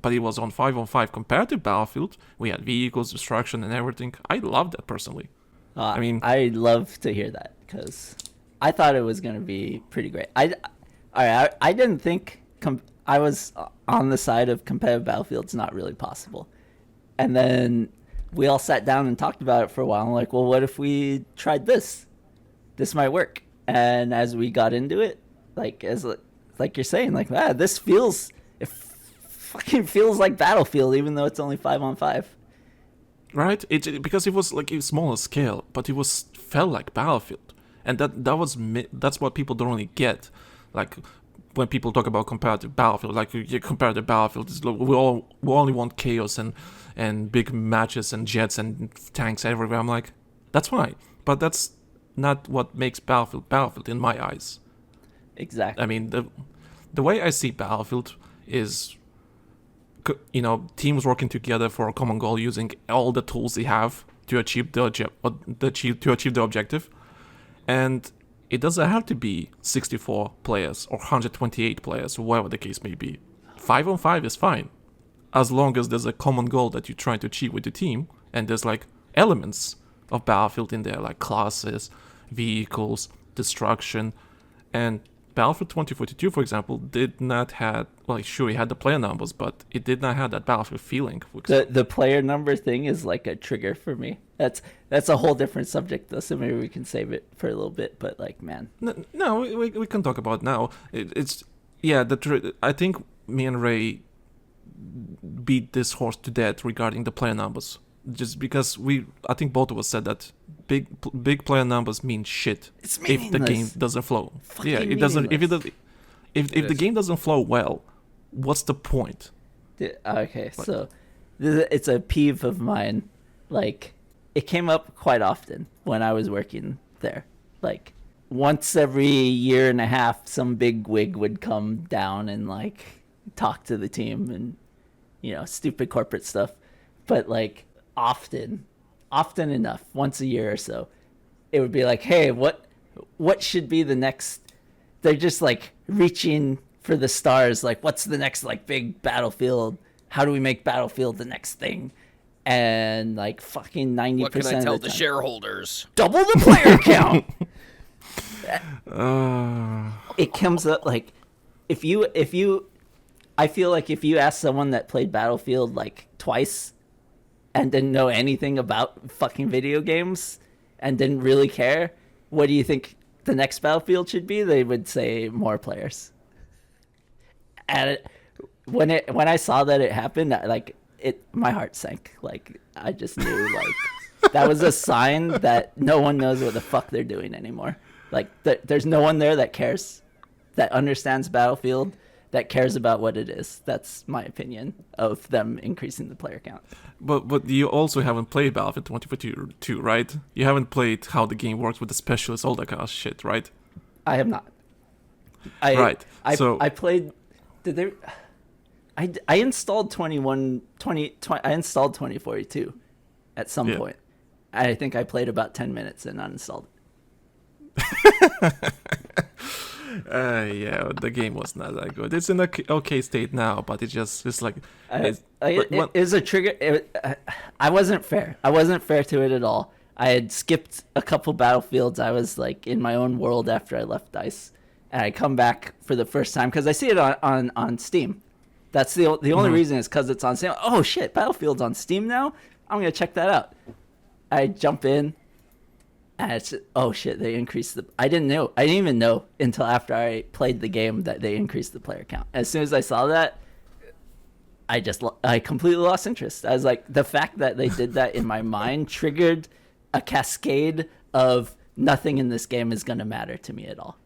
but it was on 5-on-5 comparative Battlefield. We had vehicles, destruction, and everything. I loved that personally. I love to hear that, because I thought it was going to be pretty great. I didn't think I was on the side of competitive Battlefield's not really possible. And then we all sat down and talked about it for a while. I'm like, well, what if we tried this? This might work. And as we got into it, like you're saying, like, this fucking feels like Battlefield, even though it's only 5-on-5. Right? Because it was like a smaller scale, but it felt like Battlefield, and that's what people don't really get. Like, when people talk about comparative Battlefield, like, comparative Battlefield is, we only want chaos and big matches and jets and tanks everywhere. I'm like, that's fine, but that's not what makes Battlefield in my eyes. Exactly. I mean, the way I see Battlefield is, teams working together for a common goal, using all the tools they have to achieve the objective, and it doesn't have to be 64 players or 128 players, or whatever the case may be. 5-on-5 is fine, as long as there's a common goal that you're trying to achieve with the team, and there's like elements of Battlefield in there, like classes, vehicles, destruction, and Battlefield 2042, for example, did not have, well, sure, it had the player numbers, but it did not have that Battlefield feeling. The player number thing is like a trigger for me. That's a whole different subject, though, so maybe we can save it for a little bit, but like, man. No, we can talk about it now. I think me and Ray beat this horse to death regarding the player numbers. Just because I think both of us said that big player numbers mean shit It's if the game doesn't flow. It doesn't. If the game doesn't flow well, what's the point? Okay, so it's a peeve of mine. Like, it came up quite often when I was working there. Like, once every year and a half, some big wig would come down and like talk to the team and, you know, stupid corporate stuff. But like, often enough, once a year or so, it would be like, hey, what should be the next? They're just like reaching for the stars, like, what's the next like big Battlefield? How do we make Battlefield the next thing? And like fucking 90% What can I tell of the the shareholders? double the player count. It comes up like, if you I feel like if you ask someone that played Battlefield like twice and didn't know anything about fucking video games and didn't really care, what do you think the next Battlefield should be? They would say more players. And when I saw that it happened, my heart sank. Like, I just knew like that was a sign that no one knows what the fuck they're doing anymore. Like, there's no one there that cares, that understands Battlefield, that cares about what it is. That's my opinion of them increasing the player count. But you also haven't played Battlefield 2042, right? You haven't played how the game works with the specialists, all that kind of shit, right? I have not. I played. I installed 2042 at some point. I think I played about 10 minutes and uninstalled it. The game was not that good. It's in a okay state now, but it's like it is a trigger. I wasn't fair. I wasn't fair to it at all. I had skipped a couple Battlefields. I was like in my own world after I left DICE, and I come back for the first time because I see it on Steam. That's the only reason is because it's on Steam. Oh shit, Battlefield's on Steam now. I'm gonna check that out. I jump in. And it's, oh shit, they increased the... I didn't even know until after I played the game that they increased the player count. As soon as I saw that, I completely lost interest. I was like, the fact that they did that in my mind triggered a cascade of nothing in this game is going to matter to me at all.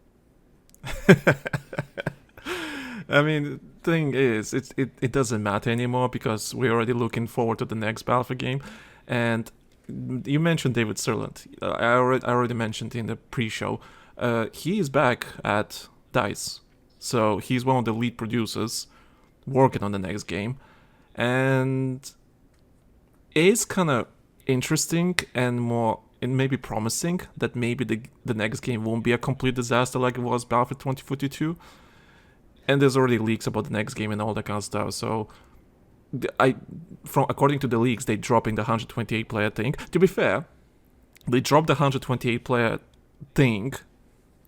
I mean, the thing is, it doesn't matter anymore because we're already looking forward to the next Battlefield game. And you mentioned David Sirland. I already mentioned in the pre-show. He is back at DICE, so he's one of the lead producers working on the next game, and it's kind of interesting and maybe promising that maybe the next game won't be a complete disaster like it was Battlefield 2042. And there's already leaks about the next game and all that kind of stuff. So according to the leaks, they're dropping the 128 player thing. To be fair, they dropped the 128 player thing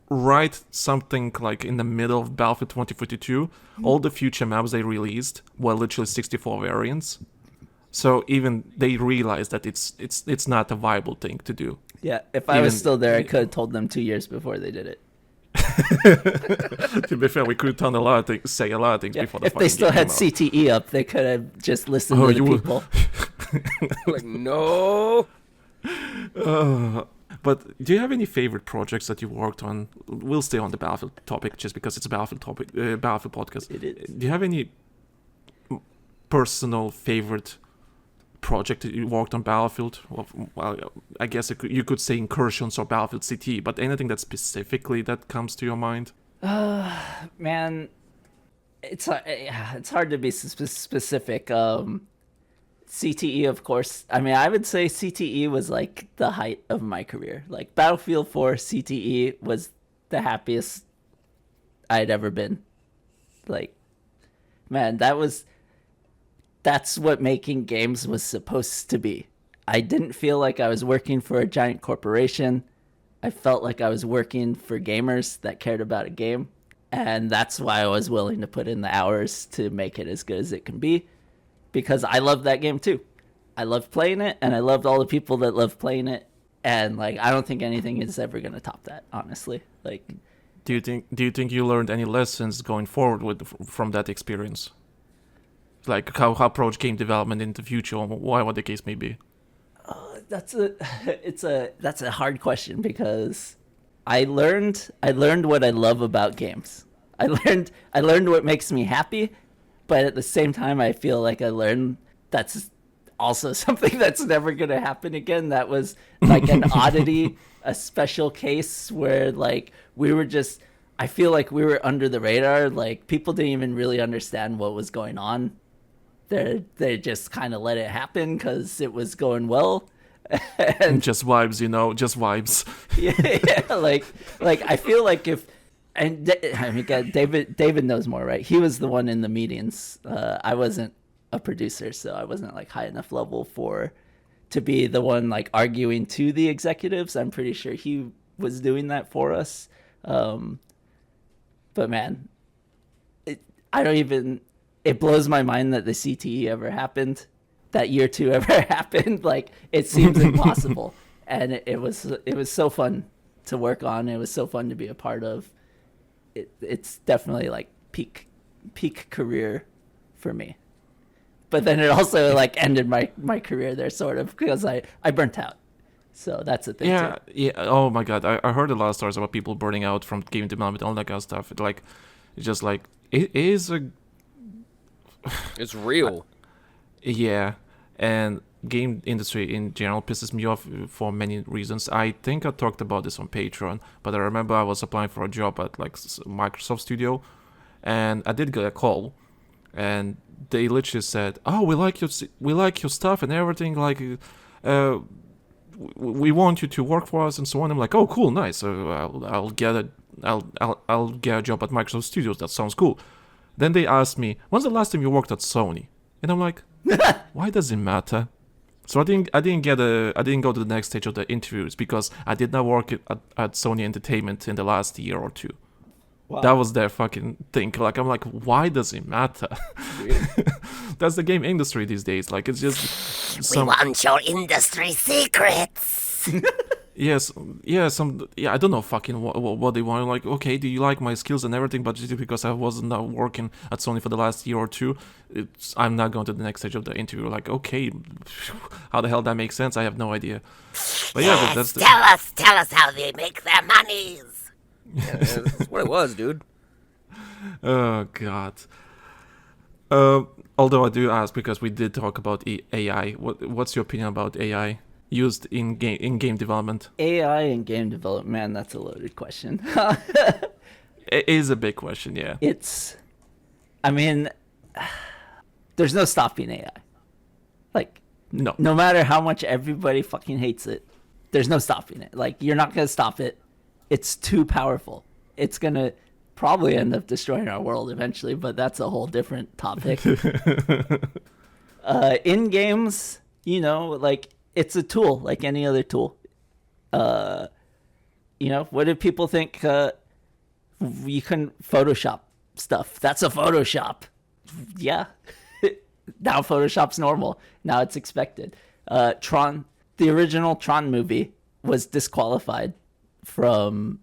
right something like in the middle of Battlefield 2042. All the future maps they released were literally 64 variants. So even they realized that it's not a viable thing to do. Yeah, if I was still there, I could have told them 2 years before they did it. To be fair, we could say a lot of things before the if they still had CTE up, they could have just listened to the people. Like, no. But do you have any favorite projects that you worked on? We'll stay on the Battlefield topic just because it's a Battlefield podcast. It is. Do you have any personal favorite project that you worked on Battlefield? Well, I guess you could say Incursions or Battlefield CT, but anything that specifically that comes to your mind? Man, it's hard to be specific. CTE, of course. I mean, I would say CTE was like the height of my career. Like Battlefield 4 CTE was the happiest I'd ever been. Like, man, that's what making games was supposed to be. I didn't feel like I was working for a giant corporation. I felt like I was working for gamers that cared about a game. And that's why I was willing to put in the hours to make it as good as it can be, because I love that game too. I love playing it, and I loved all the people that love playing it. And like, I don't think anything is ever going to top that, honestly. Like, Do you think you learned any lessons going forward from that experience? Like how approach game development in the future, or what the case may be? that's a hard question, because I learned what I love about games. I learned what makes me happy, but at the same time I feel like I learned that's also something that's never going to happen again. That was like an oddity, a special case where like I feel like we were under the radar. Like, people didn't even really understand what was going on. They just kind of let it happen because it was going well. And just vibes, just vibes. yeah, like I feel like David knows more, right? He was the one in the meetings. I wasn't a producer, so I wasn't like high enough level to be the one like arguing to the executives. I'm pretty sure he was doing that for us. But man, it blows my mind that the CTE ever happened, that year 2 ever happened. Like, it seems impossible. And it was so fun to work on. It was so fun to be a part of. It's definitely like peak career for me. But then it also like ended my career there, sort of, because I burnt out. So that's the thing. Yeah, too. yeah. Oh my god, I heard a lot of stories about people burning out from game development, all that kind of stuff. It's just like it is a. It's real. Yeah, and game industry in general pisses me off for many reasons. I think I talked about this on Patreon, but I remember I was applying for a job at like Microsoft Studio, and I did get a call, and they literally said, "Oh, we like your stuff and everything. Like, we want you to work for us and so on." I'm like, "Oh, cool, nice. So I'll get a job at Microsoft Studios. That sounds cool." Then they asked me, "When's the last time you worked at Sony?" And I'm like, "Why does it matter?" So I didn't go to the next stage of the interviews because I did not work at Sony Entertainment in the last year or 2. Wow. That was their fucking thing. Like, I'm like, why does it matter? That's the game industry these days. Like, it's just We want your industry secrets. Yes, I don't know fucking what they want. Like, okay, do you like my skills and everything, but just because I wasn't working at Sony for the last year or 2, I'm not going to the next stage of the interview. Like, okay, how the hell that makes sense? I have no idea. But yes, that's tell us how they make their monies. Yeah, that's what it was, dude. Oh god. Although I do ask, because we did talk about AI. What's your opinion about AI used in game development? AI in game development, man, that's a loaded question. It is a big question, yeah. There's no stopping AI. Like, no matter how much everybody fucking hates it, there's no stopping it. Like, you're not going to stop it. It's too powerful. It's going to probably end up destroying our world eventually, but that's a whole different topic. In games, like, it's a tool like any other tool. What did people think? You can Photoshop stuff. That's a Photoshop. Yeah. Now Photoshop's normal. Now it's expected. Tron, the original Tron movie, was disqualified from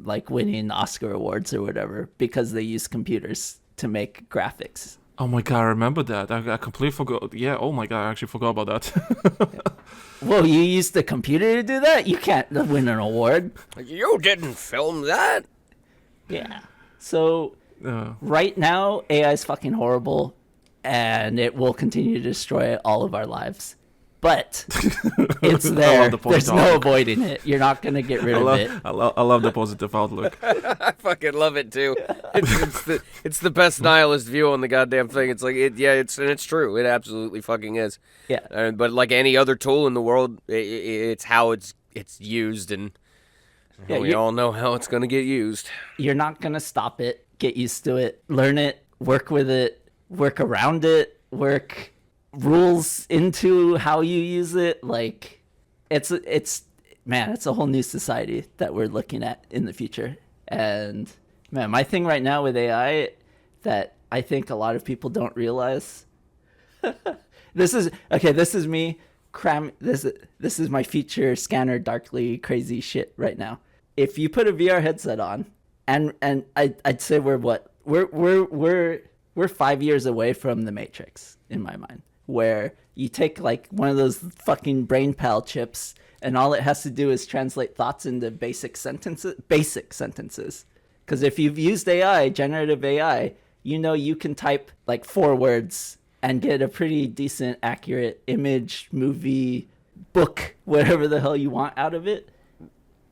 like winning Oscar awards or whatever because they used computers to make graphics. Oh my god, I remember that. I completely forgot. Yeah, oh my god, I actually forgot about that. Well, you used the computer to do that? You can't win an award. You didn't film that? Yeah. So, right now, AI is fucking horrible, and it will continue to destroy all of our lives. But it's there. There's no avoiding it. You're not going to get rid of it. I love the positive outlook. I fucking love it too. It's the best nihilist view on the goddamn thing. It's like it's true. It absolutely fucking is. Yeah. But like any other tool in the world, it's how it's used, and we all know how it's gonna get used. You're not gonna stop it. Get used to it. Learn it. Work with it. Work around it. Work rules into how you use it. Like, it's a whole new society that we're looking at in the future, and Man, my thing right now with AI that I think a lot of people don't realize. This is me this is my feature scanner darkly crazy shit right now. If you put a VR headset on, and I'd say we're 5 years away from the Matrix in my mind, where you take like one of those fucking brain pal chips and all it has to do is translate thoughts into basic sentences. Because if you've used AI, generative AI, you know you can type like 4 words and get a pretty decent, accurate image, movie, book, whatever the hell you want out of it.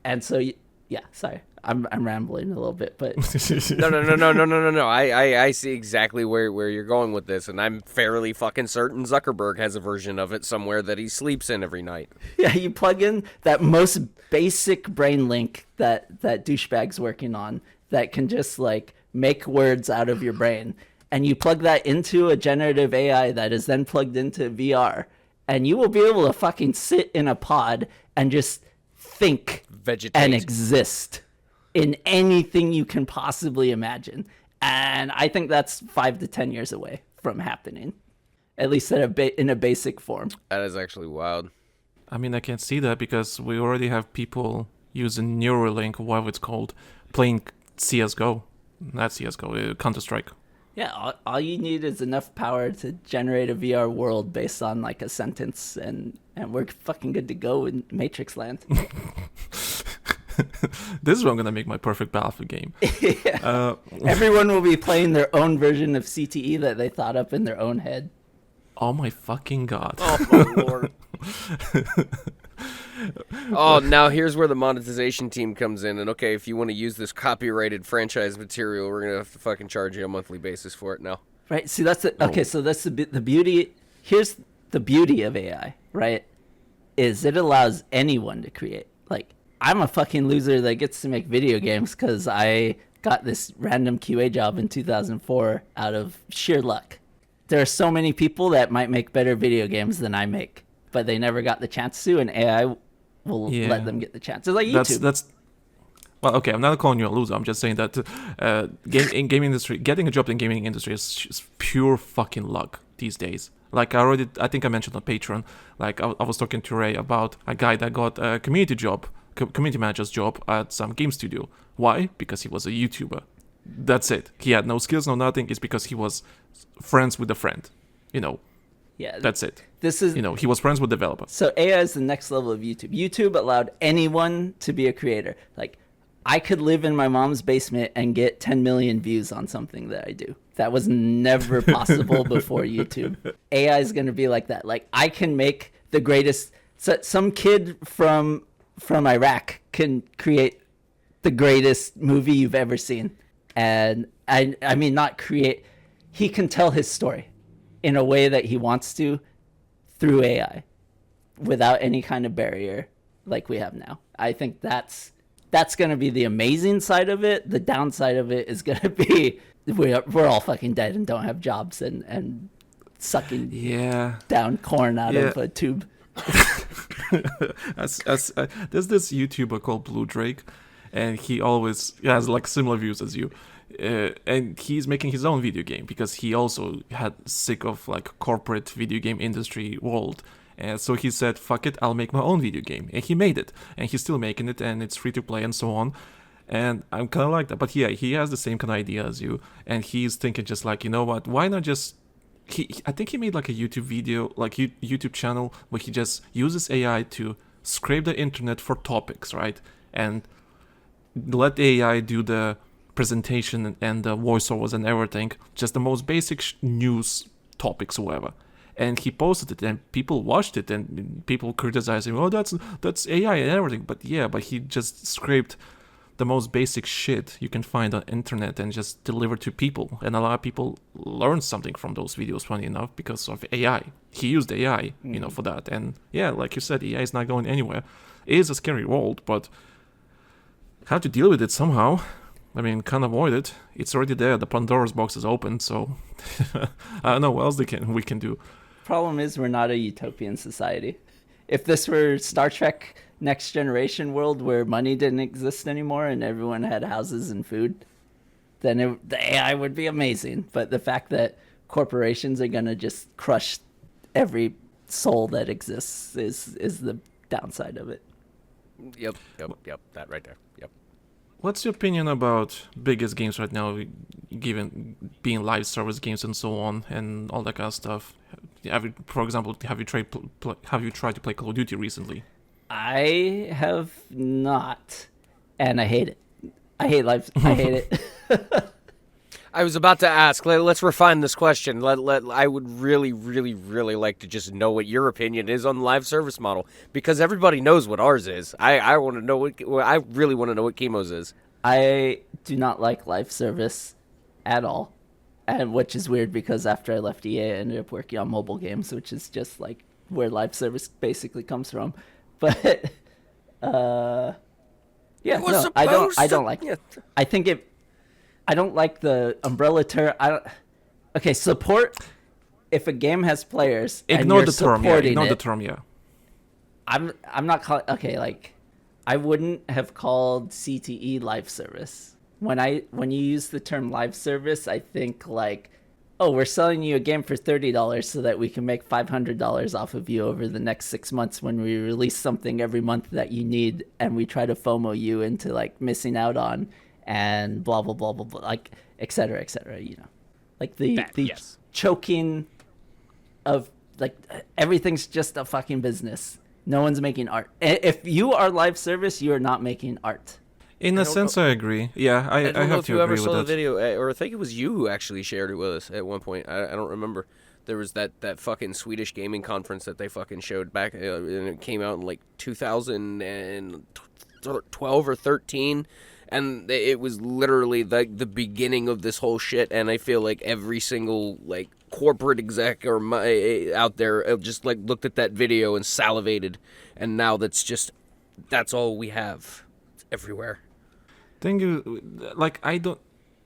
And so, yeah, sorry, I'm rambling a little bit, but No. I see exactly where you're going with this, and I'm fairly fucking certain Zuckerberg has a version of it somewhere that he sleeps in every night. yeah, you plug in that most basic brain link that douchebag's working on that can just like make words out of your brain. And you plug that into a generative AI that is then plugged into VR, and you will be able to fucking sit in a pod and just think Vegetate. and exist in anything you can possibly imagine. And I think that's 5 to 10 years away from happening, at least in a basic form. That is actually wild. I mean, I can't see that because we already have people using Neuralink, whatever it's called, playing CSGO. Not CSGO, Counter-Strike. Yeah, all you need is enough power to generate a VR world based on like a sentence, and we're fucking good to go in Matrix land. This is where I'm gonna make my perfect Battlefield game. Yeah. Everyone will be playing their own version of CTE that they thought up in their own head. Oh my fucking god. Oh my lord. Oh, now here's where the monetization team comes in. And okay, if you want to use this copyrighted franchise material, we're gonna have to fucking charge you a monthly basis for it now. Right. See, that's it. Okay, so that's the beauty. Here's the beauty of AI, right? Is it allows anyone to create. Like, I'm a fucking loser that gets to make video games because I got this random QA job in 2004 out of sheer luck. There are so many people that might make better video games than I make, but they never got the chance to, and AI will let them get the chance. It's like YouTube. Well, okay, I'm not calling you a loser. I'm just saying that in gaming industry, getting a job in gaming industry is just pure fucking luck these days. Like I think I mentioned on Patreon, like I was talking to Ray about a guy that got a community manager's job at some game studio. Why? Because he was a YouTuber. That's it. He had no skills, no nothing. It's because he was friends with a friend. Yeah, that's it. This is he was friends with developers. So AI is the next level of YouTube. YouTube allowed anyone to be a creator. Like, I could live in my mom's basement and get 10 million views on something that I do. That was never possible before YouTube. AI is going to be like that. Like, I can make the greatest. So some kid from Iraq can create the greatest movie you've ever seen, and I mean not create. He can tell his story in a way that he wants to through AI without any kind of barrier like we have now. I think that's going to be the amazing side of it. The downside of it is going to be we're all fucking dead and don't have jobs and sucking down corn out of a tube. There's this YouTuber called Blue Drake, and he always has like similar views as you. And he's making his own video game because he also had sick of like corporate video game industry world, and so he said, fuck it, I'll make my own video game, and he made it, and he's still making it, and it's free to play and so on. And I'm kind of like that, but yeah, he has the same kind of idea as you, and he's thinking just like, you know what, why not just I think he made like a YouTube video, like YouTube channel where he just uses AI to scrape the internet for topics, right, and let AI do the presentation and the voiceovers and everything, just the most basic news topics or whatever. And he posted it, and people watched it, and people criticized him. Oh, that's AI and everything. But he just scraped the most basic shit you can find on internet and just delivered to people. And a lot of people learned something from those videos, funny enough, because of AI. He used AI, for that. And yeah, like you said, AI is not going anywhere. It is a scary world, but have to deal with it somehow. I mean, can't avoid it. It's already there. The Pandora's box is open, so I don't know what else we can do. Problem is, we're not a utopian society. If this were Star Trek Next Generation world where money didn't exist anymore and everyone had houses and food, then the AI would be amazing. But the fact that corporations are gonna just crush every soul that exists is the downside of it. Yep. That right there. Yep. What's your opinion about biggest games right now, given being live service games and so on, and all that kind of stuff? For example, have you tried to play Call of Duty recently? I have not, and I hate it. I hate it. I was about to ask. Let's refine this question. I would really, really, really like to just know what your opinion is on the live service model, because everybody knows what ours is. I want to know I really want to know what Chemo's is. I do not like live service at all, and which is weird because after I left EA, I ended up working on mobile games, which is just like where live service basically comes from. But yeah, no, I don't like it. I think it. I don't like the umbrella term. Okay, support. If a game has players, ignore the term. Yeah, ignore the term. Yeah. I'm not calling. Okay, like I wouldn't have called CTE live service. When you use the term live service, I think like, oh, we're selling you a game for $30 so that we can make $500 off of you over the next 6 months when we release something every month that you need, and we try to FOMO you into like missing out on. And blah blah blah blah blah, like et cetera, you know, like the yes. choking of like everything's just a fucking business. No one's making art. If you are live service, you are not making art. In a sense, I agree. Yeah, I don't know have if to you agree ever with saw that. the video, or I think it was you who actually shared it with us at one point. I don't remember. There was that fucking Swedish gaming conference that they fucking showed back, and it came out in like 2012 or 13. And it was literally like the beginning of this whole shit, and I feel like every single like corporate exec or out there just like looked at that video and salivated, and now that's all we have. It's everywhere. Thank you. Like I don't,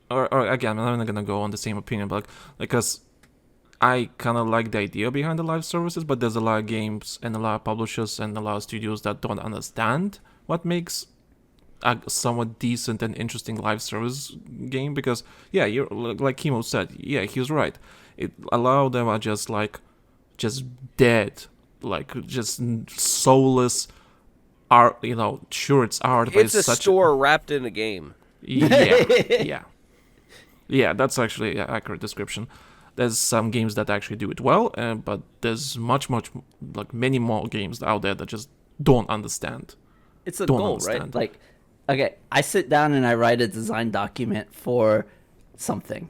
or again, I'm not gonna go on the same opinion, but because I kind of like the idea behind the live services, but there's a lot of games and a lot of publishers and a lot of studios that don't understand what makes a somewhat decent and interesting live service game, because you're like Chemo said, he was right. A lot of them are just dead, like just soulless art. You know, sure it's art, but it's a store wrapped in a game. Yeah, that's actually an accurate description. There's some games that actually do it well, but there's much like many more games out there that just don't understand. It's a goal, right? Like, okay, I sit down and I write a design document for something.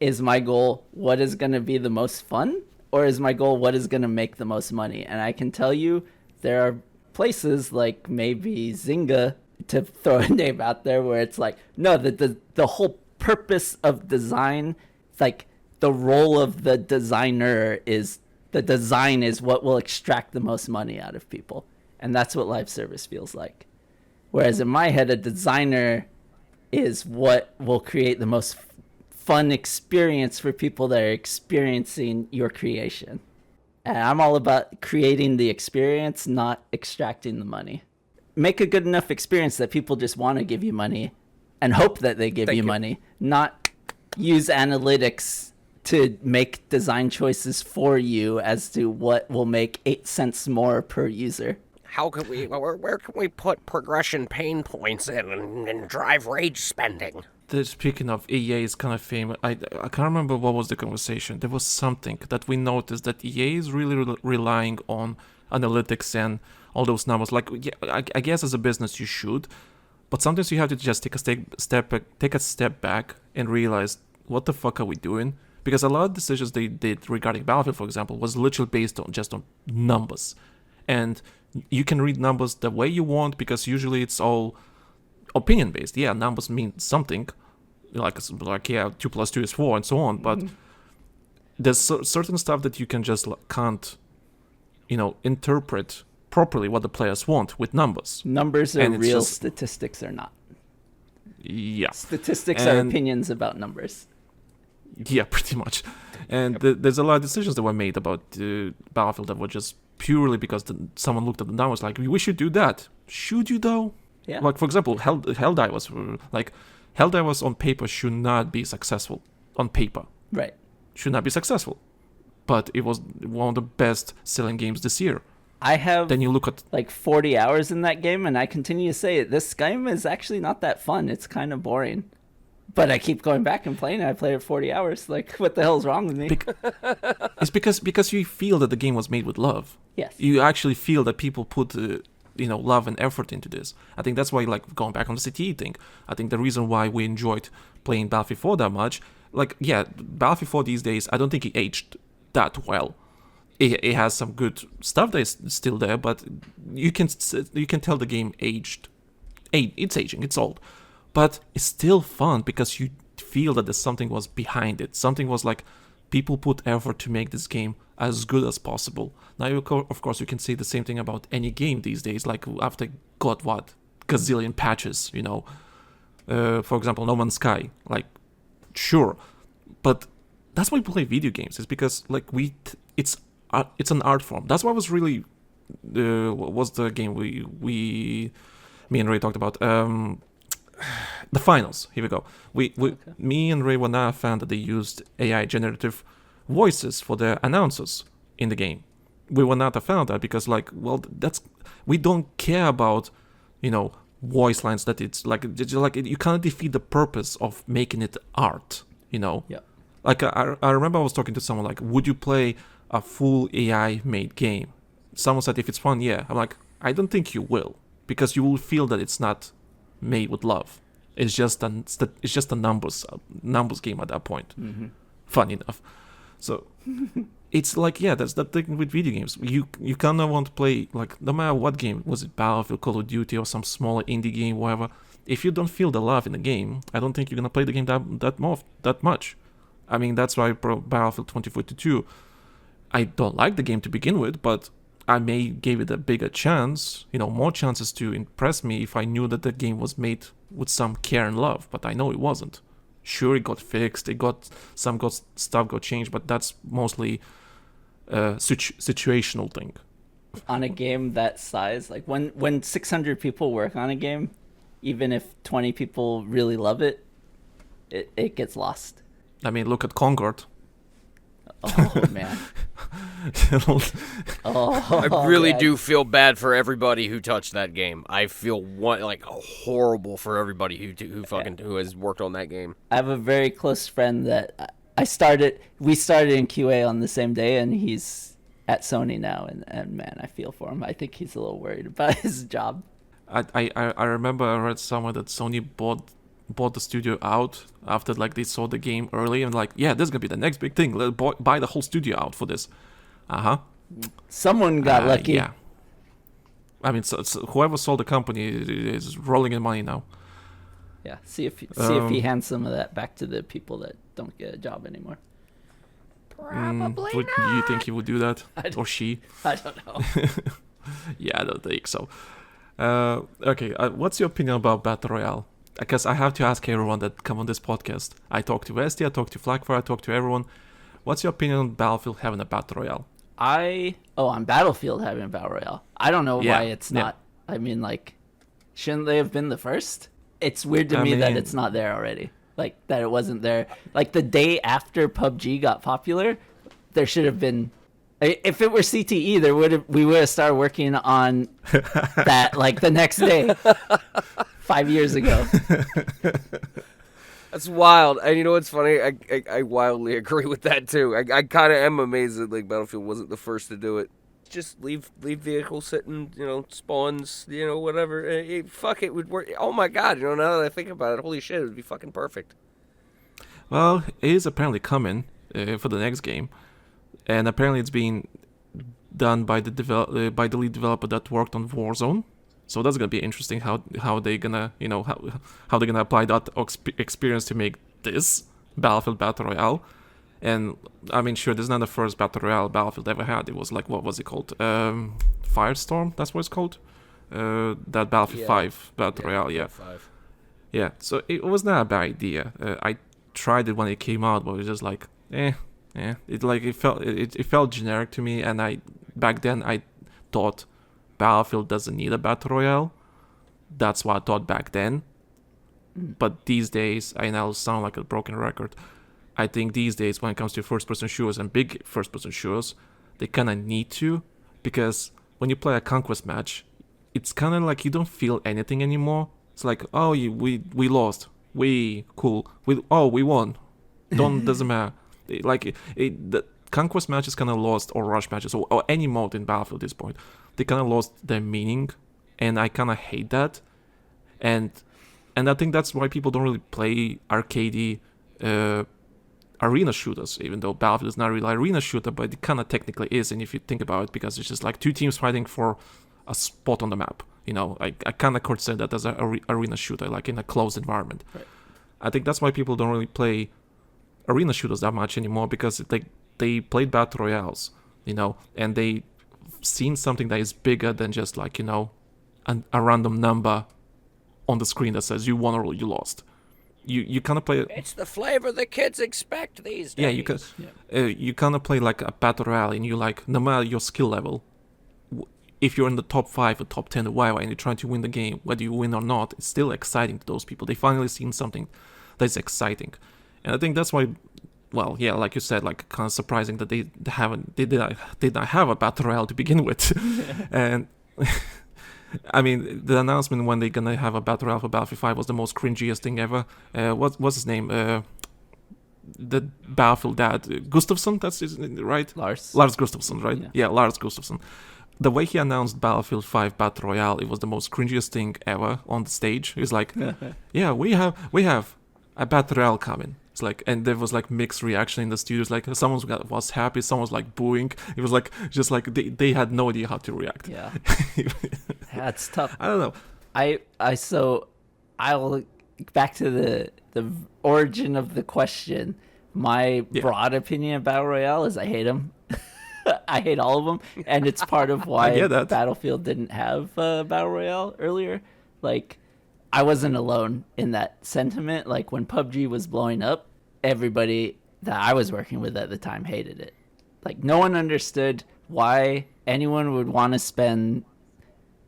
Is my goal what is going to be the most fun? Or is my goal what is going to make the most money? And I can tell you there are places like maybe Zynga, to throw a name out there, where it's like, no, the whole purpose of design, like the role of the designer is, the design is what will extract the most money out of people. And that's what live service feels like. Whereas in my head, a designer is what will create the most fun experience for people that are experiencing your creation. And I'm all about creating the experience, not extracting the money. Make a good enough experience that people just want to give you money and hope that they give you money, not use analytics to make design choices for you as to what will make 8 cents more per user. How can where can we put progression pain points in and drive rage spending? Speaking of EA is kind of famous, I can't remember what was the conversation. There was something that we noticed that EA is really relying on analytics and all those numbers. Like, I guess as a business you should, but sometimes you have to just take a step back and realize, what the fuck are we doing? Because a lot of decisions they did regarding Battlefield, for example, was literally based on just on numbers. And you can read numbers the way you want, because usually it's all opinion based. Yeah, numbers mean something, like 2 + 2 is 4 and so on. But there's certain stuff that you can just can't, interpret properly what the players want with numbers. Numbers are real, statistics are not. Yeah, statistics are opinions about numbers. Yeah, pretty much. And there's a lot of decisions that were made about Battlefield that were just purely because someone looked at the numbers like, we should do that. Should you though? Yeah. Like, for example, Helldivers, like, Helldivers on paper should not be successful. On paper. Right. Should not be successful. But it was one of the best selling games this year. I have Then you look at... like 40 hours in that game, and I continue to say it. This game is actually not that fun. It's kind of boring. But I keep going back and playing it. I played it 40 hours. Like, what the hell's wrong with me? It's because you feel that the game was made with love. Yes. You actually feel that people put love and effort into this. I think that's why, like, going back on the CTE thing, I think the reason why we enjoyed playing Battlefield 4 that much, like, yeah, Battlefield 4 these days, I don't think it aged that well. It has some good stuff that is still there, but you can tell the game aged. It's aging, it's old. But it's still fun because you feel that there's something was behind it. Something was like, people put effort to make this game as good as possible. Now, of course, you can say the same thing about any game these days. Like, after got what? Gazillion patches, For example, No Man's Sky. Like, sure. But that's why we play video games. It's because, like, it's an art form. That's why I was really... what was the game me and Ray talked about? The finals. Here we go. Me and Ray were not a fan that they used AI generative voices for the announcers in the game. We were not a fan of that because, like, well, we don't care about, voice lines that it's like you can't defeat the purpose of making it art. Yeah. Like I remember I was talking to someone like, would you play a full AI made game? Someone said if it's fun, yeah. I'm like, I don't think you will because you will feel that it's not made with love. It's just a numbers game at that point. Mm-hmm. Funny enough. So it's like, yeah, that's the thing with video games. You kind of want to play, like, no matter what game, was it Battlefield, Call of Duty, or some smaller indie game, whatever. If you don't feel the love in the game, I don't think you're gonna play the game that much. I mean, that's why Battlefield 2042. I don't like the game to begin with, but I may give it a bigger chance, more chances to impress me if I knew that the game was made with some care and love, but I know it wasn't. Sure, it got fixed, stuff got changed, but that's mostly a situational thing. On a game that size, like when 600 people work on a game, even if 20 people really love it, it gets lost. I mean, look at Concord. Oh, man. I really do feel bad for everybody who touched that game. I feel horrible for everybody who has worked on that game. I have a very close friend that we started in QA on the same day, and he's at Sony now, and man, I feel for him. I think he's a little worried about his job. I remember I read somewhere that Sony bought the studio out after, like, they saw the game early and, like, yeah, this is gonna be the next big thing. Let's buy the whole studio out for this. Someone got lucky. Yeah. I mean, so whoever sold the company is rolling in money now. Yeah. See if he hands some of that back to the people that don't get a job anymore. Probably Do you think he would do that, or she? I don't know. Yeah, I don't think so. Okay, what's your opinion about Battle Royale? Because I have to ask everyone that come on this podcast. I talk to Westy, I talk to Flagfire, I talk to everyone. What's your opinion on Battlefield having a Battle Royale? On Battlefield having a Battle Royale. I don't know why it's not. I mean, like, shouldn't they have been the first? It's weird to me that it's not there already. Like, that it wasn't there. Like, the day after PUBG got popular, there should have been... If it were CTE, we would have started working on that, like, the next day. 5 years ago. That's wild. And you know what's funny? I wildly agree with that too. I kind of am amazed that, like, Battlefield wasn't the first to do it. Just leave vehicles sitting, spawns, whatever. Fuck, it would work. Oh my god, now that I think about it, holy shit, it would be fucking perfect. Well, it is apparently coming for the next game, and apparently it's being done by the lead developer that worked on Warzone. So that's gonna be interesting how they gonna how they're gonna apply that experience to make this Battlefield Battle Royale. And I mean, sure, this is not the first Battle Royale Battlefield ever had. It was like, what was it called? Firestorm. That's what it's called. That Battlefield 5 Battle Royale. Yeah. 5. Yeah. So it was not a bad idea. I tried it when it came out, but it was just like, It felt generic to me, and back then I thought Battlefield doesn't need a Battle Royale. That's what I thought back then. But these days, I now sound like a broken record. I think these days, when it comes to first-person shooters and big first-person shooters, they kind of need to, because when you play a conquest match, it's kind of like you don't feel anything anymore. It's like, oh, we lost, we won, doesn't matter. The conquest matches kind of lost, or rush matches, or any mode in Battlefield at this point, they kind of lost their meaning, and I kind of hate that. And I think that's why people don't really play arcadey arena shooters, even though Battlefield is not really an arena shooter, but it kind of technically is, and if you think about it, because it's just like two teams fighting for a spot on the map. You know, I kind of consider that as an arena shooter, like in a closed environment. Right. I think that's why people don't really play arena shooters that much anymore, because they played battle royales, you know, and they seen something that is bigger than just like, you know, a random number on the screen that says you won or you lost. You kind of play. It's the flavor the kids expect these days. Yeah, you kind of play like a battle royale, and you like, no matter your skill level, if you're in the top 5 or top 10 or whatever, and you're trying to win the game, whether you win or not, it's still exciting to those people. They finally seen something that's exciting, and I think that's why. Well, yeah, like you said, like kind of surprising that they did not have a battle royale to begin with, and. I mean, the announcement when they're gonna have a battle royale for Battlefield 5 was the most cringiest thing ever. What's his name? The Battlefield dad, Gustafsson. That's his name, right? Lars Gustafsson, right? Yeah. Yeah, Lars Gustafsson. The way he announced Battlefield 5 battle royale, it was the most cringiest thing ever on the stage. He was like, "Yeah, we have a battle royale coming." It's like, and there was like mixed reaction in the studios. Like someone was happy, someone was like booing. It was like just like they had no idea how to react. Yeah, it's tough. I don't know. I'll back to the origin of the question. My broad opinion of Battle Royale is I hate them. I hate all of them, and it's part of why Battlefield didn't have Battle Royale earlier. Like, I wasn't alone in that sentiment. Like, when PUBG was blowing up, everybody that I was working with at the time hated it. Like, no one understood why anyone would want to spend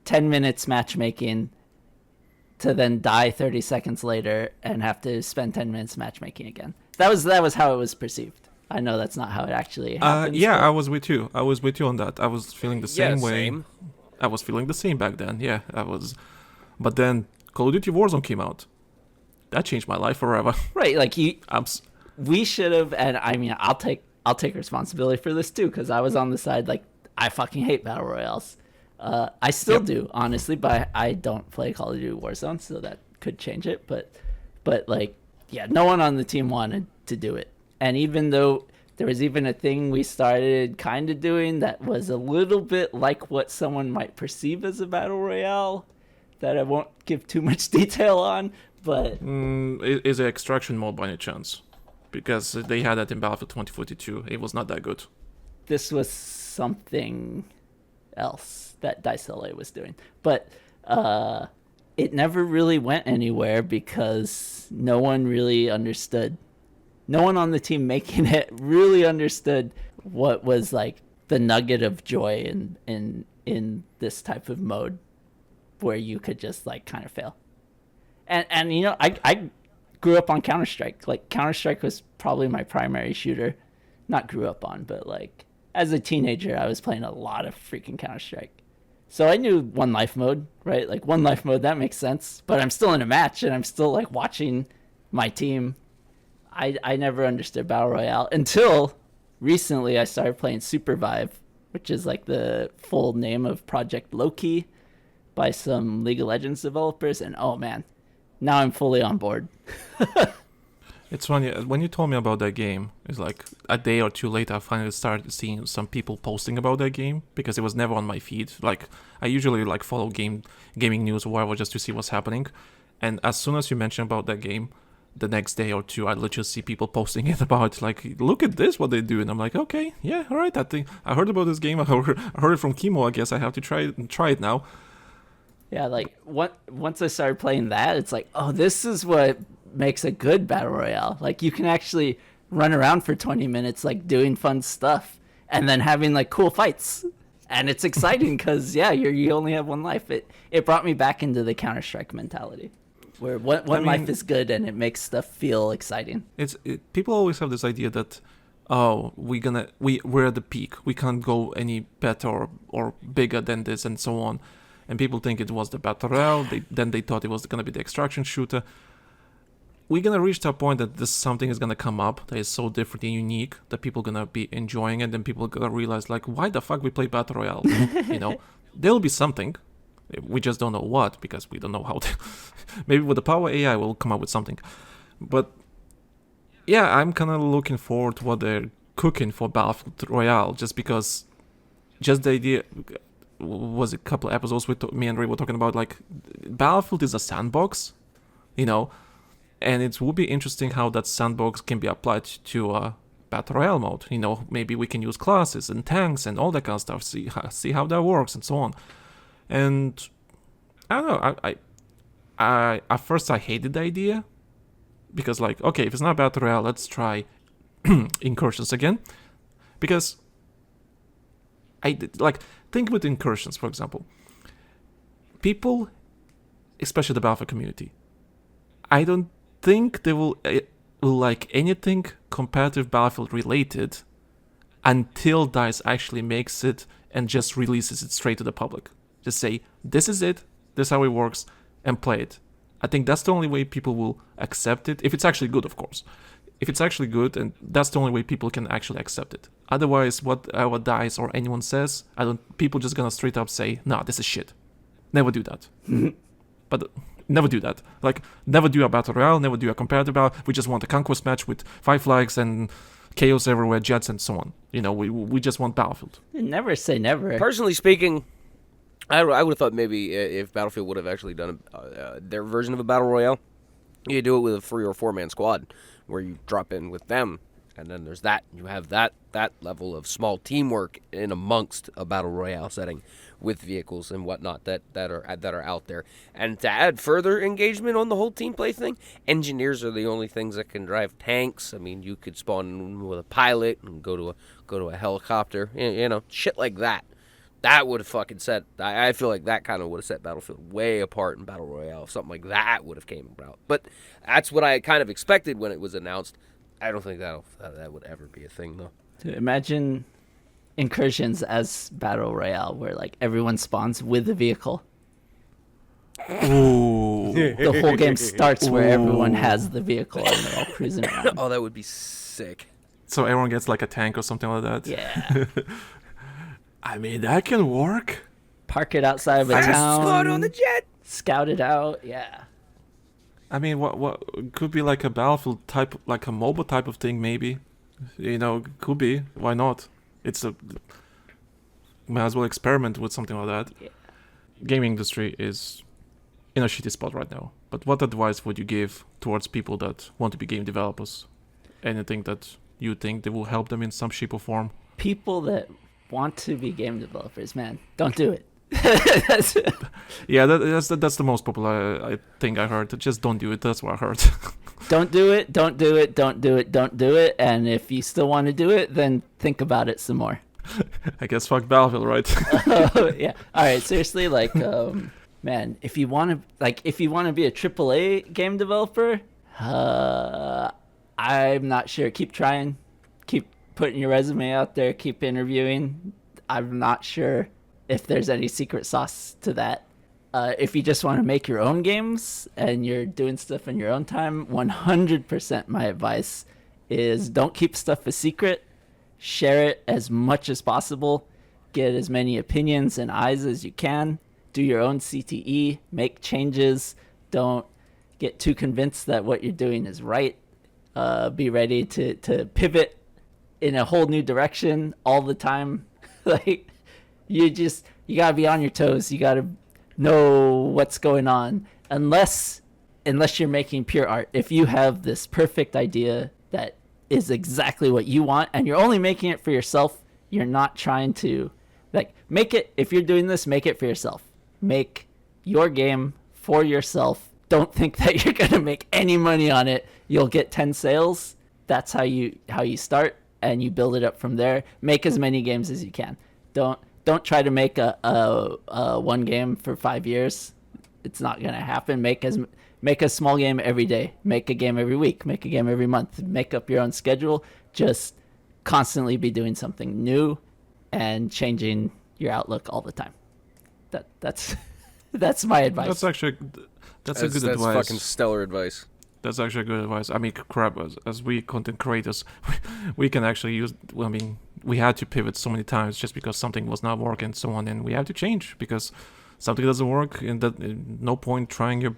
10 minutes matchmaking to then die 30 seconds later and have to spend 10 minutes matchmaking again. That was how it was perceived. I know that's not how it actually happens. Yeah, I was with you. on that. I was feeling the same way. Same. I was feeling the same back then. Yeah, I was. But then Call of Duty Warzone came out. That changed my life forever. Right, like we should have, and I mean, I'll take responsibility for this too, because I was on the side like I fucking hate battle royales. I still do, honestly, but I don't play Call of Duty Warzone, so that could change it. But like, yeah, no one on the team wanted to do it, and even though there was even a thing we started kind of doing that was a little bit like what someone might perceive as a battle royale, that I won't give too much detail on, but is it extraction mode by any chance? Because they had that in Battlefield 2042. It was not that good. This was something else that Dice LA was doing, but it never really went anywhere because no one really understood. No one on the team making it really understood what was like the nugget of joy in this type of mode, where you could just like kind of fail. And you know, I grew up on Counter-Strike. Like, Counter-Strike was probably my primary shooter. Not grew up on, but like as a teenager I was playing a lot of freaking Counter-Strike. So I knew one life mode, right? Like, one life mode, that makes sense. But I'm still in a match and I'm still like watching my team. I never understood Battle Royale until recently I started playing Supervive, which is like the full name of Project Loki by some League of Legends developers, and oh man, now I'm fully on board. It's funny, when you told me about that game, it's like a day or two later I finally started seeing some people posting about that game, because it was never on my feed. Like, I usually like follow gaming news or whatever just to see what's happening, and as soon as you mentioned about that game, the next day or two I literally see people posting it about, like, look at this, what they do, and I'm like, okay, yeah, all right, I heard about this game, I heard it from Kimo, I guess I have to try it now. Yeah, like, once I started playing that, it's like, oh, this is what makes a good battle royale. Like, you can actually run around for 20 minutes, like, doing fun stuff, and then having, like, cool fights. And it's exciting because, yeah, you only have one life. It brought me back into the Counter-Strike mentality. Where one I mean- life is good and it makes stuff feel exciting. People always have this idea that, oh, we're at the peak. We can't go any better or bigger than this and so on. And people think it was the Battle Royale. Then they thought it was going to be the extraction shooter. We're going to reach that point that this something is going to come up that is so different and unique that people are going to be enjoying it. And people are going to realize, like, why the fuck we play Battle Royale? There'll be something. We just don't know what, because we don't know how to. Maybe with the power AI, we'll come up with something. But yeah, I'm kind of looking forward to what they're cooking for Battlefield Royale, just because, just the idea, was a couple of episodes with me and Ray were talking about, like, Battlefield is a sandbox, and it would be interesting how that sandbox can be applied to Battle Royale mode. Maybe we can use classes and tanks and all that kind of stuff, see how that works and so on. And I don't know, I at first I hated the idea, because, like, okay, if it's not Battle Royale, let's try Incursions again, because think with Incursions, for example. People, especially the Battlefield community, I don't think they will like anything competitive Battlefield related until DICE actually makes it and just releases it straight to the public. Just say, this is it, this is how it works, and play it. I think that's the only way people will accept it, if it's actually good, of course. If it's actually good, and that's the only way people can actually accept it. Otherwise, what DICE or anyone says, people just gonna straight up say, nah, this is shit. Never do that. But never do that. Like, never do a Battle Royale, never do a comparative battle. We just want a conquest match with 5 flags and chaos everywhere, jets and so on. We just want Battlefield. Never say never. Personally speaking, I would have thought maybe if Battlefield would have actually done their version of a Battle Royale, you do it with a 3 or 4-man squad, where you drop in with them, and then there's that. You have that level of small teamwork in amongst a Battle Royale setting with vehicles and whatnot that are out there. And to add further engagement on the whole team play thing, engineers are the only things that can drive tanks. I mean, you could spawn with a pilot and go to a helicopter, shit like that. That would have fucking set. I feel like that kind of would have set Battlefield way apart in Battle Royale if something like that would have came about. But that's what I kind of expected when it was announced. I don't think that would ever be a thing, though. Imagine Incursions as Battle Royale, where, like, everyone spawns with a vehicle. Ooh. The whole game starts where everyone has the vehicle and they're all cruising around. Oh, that would be sick. So everyone gets, like, a tank or something like that? Yeah. I mean, that can work. Park it outside of a town. Squad on the jet. Scout it out. Yeah. I mean, what could be like a Battlefield type, like a mobile type of thing, maybe. Could be. Why not? Might as well experiment with something like that. Yeah. Gaming industry is in a shitty spot right now. But what advice would you give towards people that want to be game developers? Anything that you think that will help them in some shape or form? People that want to be game developers, man, don't do it. Yeah, that's the most popular thing I heard. Just don't do it. That's what I heard. Don't do it. Don't do it. Don't do it. Don't do it. And if you still want to do it, then think about it some more. I guess fuck Battlefield, right? Yeah. All right. Seriously, like, man, if you want to be a AAA game developer, I'm not sure. Keep trying. Keep putting your resume out there. Keep interviewing. I'm not sure if there's any secret sauce to that. If you just want to make your own games and you're doing stuff in your own time, 100% my advice is don't keep stuff a secret. Share it as much as possible. Get as many opinions and eyes as you can. Do your own CTE. Make changes. Don't get too convinced that what you're doing is right. Be ready to pivot in a whole new direction all the time. Like, you gotta be on your toes. You gotta know what's going on. Unless you're making pure art. If you have this perfect idea that is exactly what you want and you're only making it for yourself, you're not trying to, like, make it. If you're doing this, make it for yourself. Make your game for yourself. Don't think that you're gonna make any money on it. You'll get 10 sales. That's how you start, and you build it up from there. Make as many games as you can. Don't try to make a one game for 5 years. It's not gonna happen. Make make a small game every day, make a game every week, make a game every month, make up your own schedule. Just constantly be doing something new and changing your outlook all the time. That's that's my advice. That's actually that's a good That's advice. fucking stellar advice. That's actually good advice. I mean, crap, as we content creators, we can actually use, I mean, we had to pivot so many times just because something was not working and so on, and we have to change because something doesn't work, and that no point trying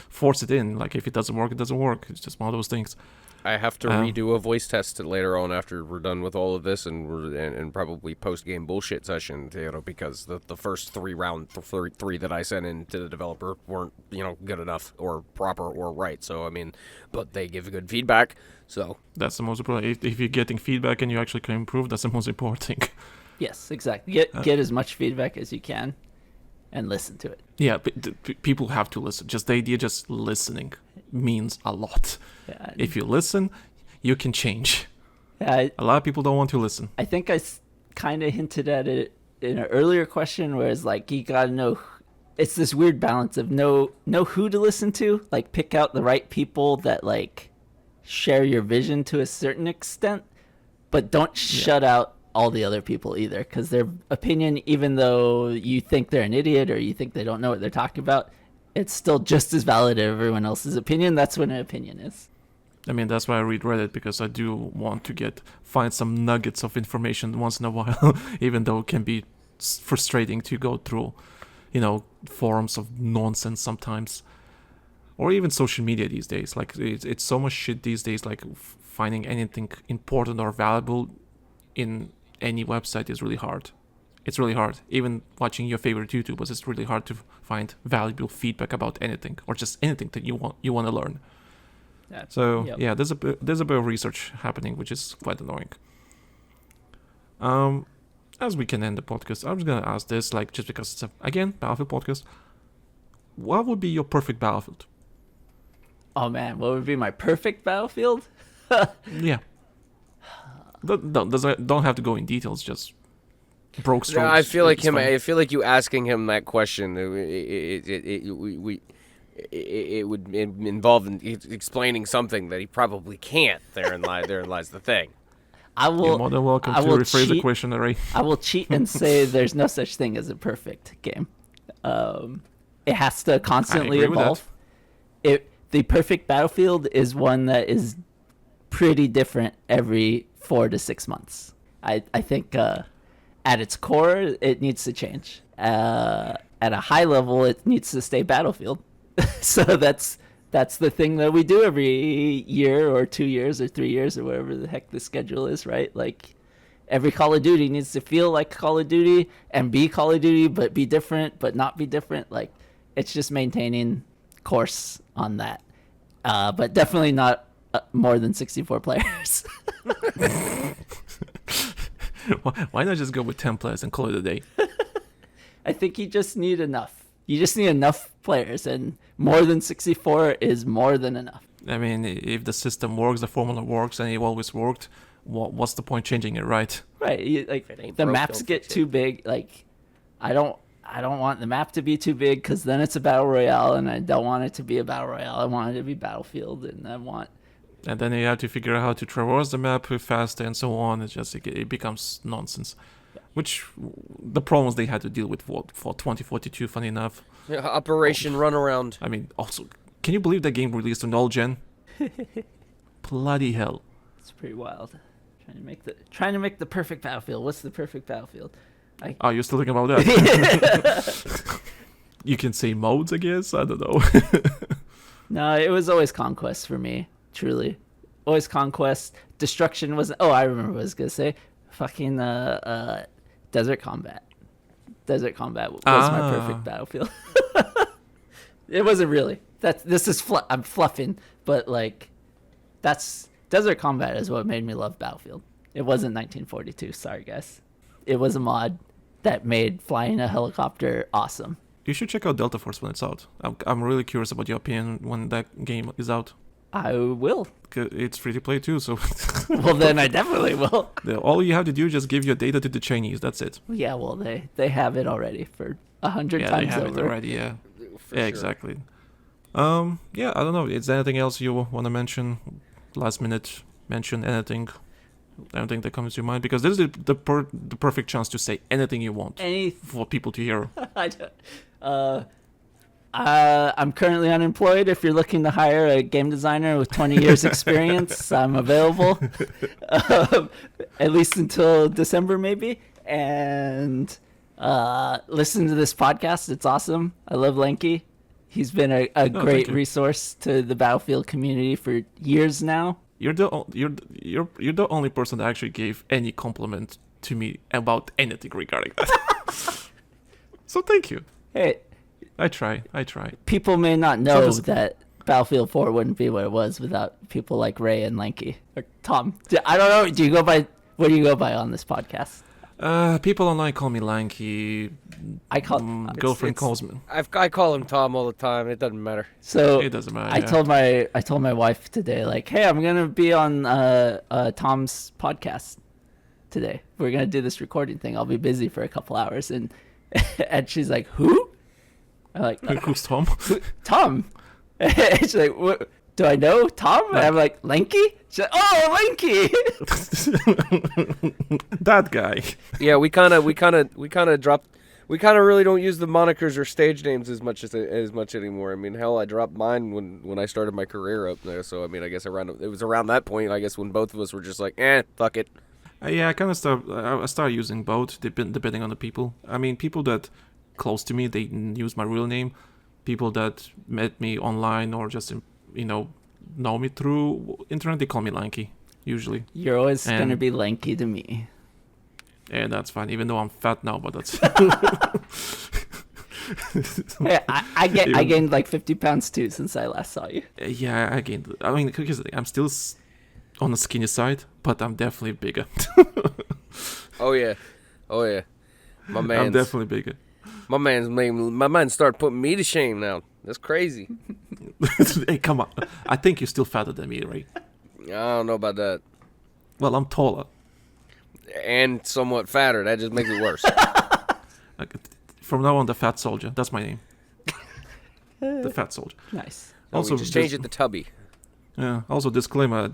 force it in. Like, if it doesn't work, it doesn't work. It's just one of those things. I have to redo a voice test later on after we're done with all of this, and probably post-game bullshit session, because the first three that I sent in to the developer weren't, good enough or proper or right. So, I mean, but they give good feedback, so. That's the most important. If you're getting feedback and you actually can improve, that's the most important thing. Yes, exactly. Get as much feedback as you can and listen to it. Yeah, people have to listen. Just the idea, just listening means a lot. Yeah, if you listen, you can change. a lot of people don't want to listen. I think I kind of hinted at it in an earlier question, where it's like you gotta know. It's this weird balance of know who to listen to, like pick out the right people that like share your vision to a certain extent, but don't shut out all the other people either, because their opinion, even though you think they're an idiot or you think they don't know what they're talking about, it's still just as valid as everyone else's opinion. That's what an opinion is. I mean, that's why I read Reddit, because I do want to find some nuggets of information once in a while, even though it can be frustrating to go through, forums of nonsense sometimes, or even social media these days. Like, it's so much shit these days. Like, finding anything important or valuable in any website is really hard. It's really hard. Even watching your favorite YouTubers, it's really hard to find valuable feedback about anything, or just anything that you want to learn. Yeah, there's a bit of research happening, which is quite annoying. As we can end the podcast, I'm just gonna ask this, like, just because it's again Battlefield podcast. What would be your perfect Battlefield? Oh man, what would be my perfect Battlefield? Yeah. Don't have to go in details. Just broke strokes. Yeah, I feel like you asking him that question. It would involve explaining something that he probably can't. Therein lies the thing. You're more than welcome to rephrase the question, Ray. I will cheat and say there's no such thing as a perfect game. It has to constantly evolve. The perfect Battlefield is one that is pretty different every 4 to 6 months. I think at its core, it needs to change. At a high level, it needs to stay Battlefield. So that's the thing that we do every year or 2 years or 3 years or whatever the heck the schedule is, right? Like, every Call of Duty needs to feel like Call of Duty and be Call of Duty, but be different, but not be different. Like, it's just maintaining course on that. But definitely not more than 64 players. Why not just go with 10 players and call it a day? I think you just need enough. You just need enough players, and more than 64 is more than enough. I mean, if the system works, the formula works, and it always worked, what's the point changing it, right? Right. The maps get too big. Like, I don't want the map to be too big, because then it's a battle royale, and I don't want it to be a battle royale. I want it to be Battlefield, and And then you have to figure out how to traverse the map faster and so on. It becomes nonsense. Yeah. Which, the problems they had to deal with for 2042, funny enough. Yeah, Operation Runaround. I mean, also, can you believe that game released on all gen? Bloody hell. It's pretty wild. Trying to make the perfect Battlefield. What's the perfect Battlefield? Oh, you're still thinking about that? You can say modes, I guess? I don't know. No, it was always Conquest for me. Truly. Always Conquest. Destruction wasn't... Oh, I remember what I was going to say. Fucking Desert Combat. Desert Combat was my perfect Battlefield. It wasn't really. I'm fluffing. But, like, Desert Combat is what made me love Battlefield. It wasn't 1942. Sorry, guys. It was a mod that made flying a helicopter awesome. You should check out Delta Force when it's out. I'm really curious about your opinion when that game is out. I will. It's free to play too, so... Well, then I definitely will. All you have to do is just give your data to the Chinese, that's it. Yeah, well, they have it already for 100 times over. Yeah, they have it already, yeah. Yeah, sure. Exactly. Yeah, I don't know. Is there anything else you want to mention? Last minute, mention anything that comes to your mind? Because this is the perfect chance to say anything you want for people to hear. I don't. I'm currently unemployed. If you're looking to hire a game designer with 20 years experience, I'm available. At least until December, maybe. And listen to this podcast. It's awesome. I love Lanky. He's been a great resource to the Battlefield community for years now. You're the only person that actually gave any compliment to me about anything regarding that. So thank you. Hey, I try. people may not know that Battlefield 4 wouldn't be what it was without people like Ray and Lanky or Tom. I don't know. What do you go by on this podcast? People online call me Lanky. Girlfriend calls me. I call him Tom all the time. It doesn't matter. So It doesn't matter. I told my wife today, like, hey, I'm gonna be on Tom's podcast today. We're gonna do this recording thing. I'll be busy for a couple hours, and she's like, who? I'm like, Who's Tom? Tom. And she's like, what? Do I know Tom? And I'm like, Lanky? She's like, oh, Lanky. That guy. Yeah, we kind of dropped. We kind of really don't use the monikers or stage names as much anymore. I mean, hell, I dropped mine when I started my career up there. So I mean, I guess it was around that point. I guess when both of us were just like, fuck it. Yeah, I kind of started using both, depending on the people. I mean, people that close to me, they use my real name. People that met me online or just know me through internet, they call me Lanky usually. You're always gonna be Lanky to me. Yeah, that's fine. Even though I'm fat now, but that's. Hey, I gained like 50 pounds too since I last saw you. Yeah, I gained. I mean, because I'm still on the skinny side, but I'm definitely bigger. Oh yeah. My man. I'm definitely bigger. My man started putting me to shame now. That's crazy. Hey, come on. I think you're still fatter than me, right? I don't know about that. Well, I'm taller. And somewhat fatter. That just makes it worse. From now on, the Fat Soldier. That's my name. The Fat Soldier. Nice. Also, just change it to Tubby. Yeah. Also, disclaimer: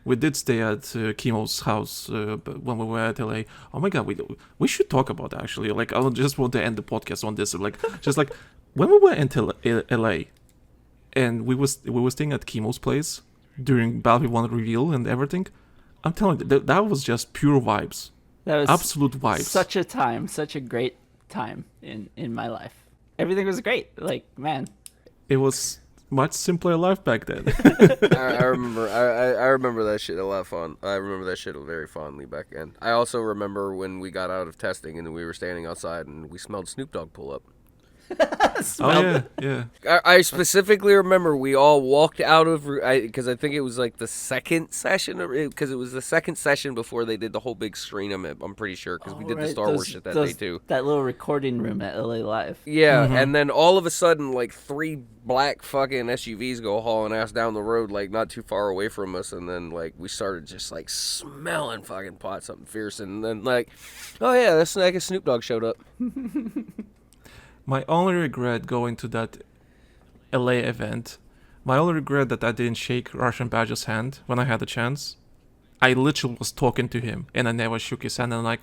we did stay at Chemo's house when we were at LA. Oh my God, we should talk about that, actually. Like, I just want to end the podcast on this. Like, just like when we were in LA, and we were staying at Chemo's place during BattlefieldOne reveal and everything. I'm telling you, that was just pure vibes. That was absolute vibes. Such a great time in my life. Everything was great. Like, man. It was much simpler life back then. I remember that shit a lot fun. I remember that shit very fondly back then. I also remember when we got out of testing and we were standing outside and we smelled Snoop Dogg pull up. Oh yeah. I specifically remember we all walked out of because I think it was like the second session, because it was the second session before they did the whole big screen. I'm pretty sure because we did the Star Wars shit that day too. That little recording room at LA Live. Yeah, and then all of a sudden, like 3 black fucking SUVs go hauling ass down the road, like not too far away from us, and then like we started just like smelling fucking pot, something fierce, and then like, oh yeah, that's like a Snoop Dogg showed up. My only regret going to that LA event, my only regret that I didn't shake Russian Badger's hand when I had the chance. I literally was talking to him and I never shook his hand, and I'm like,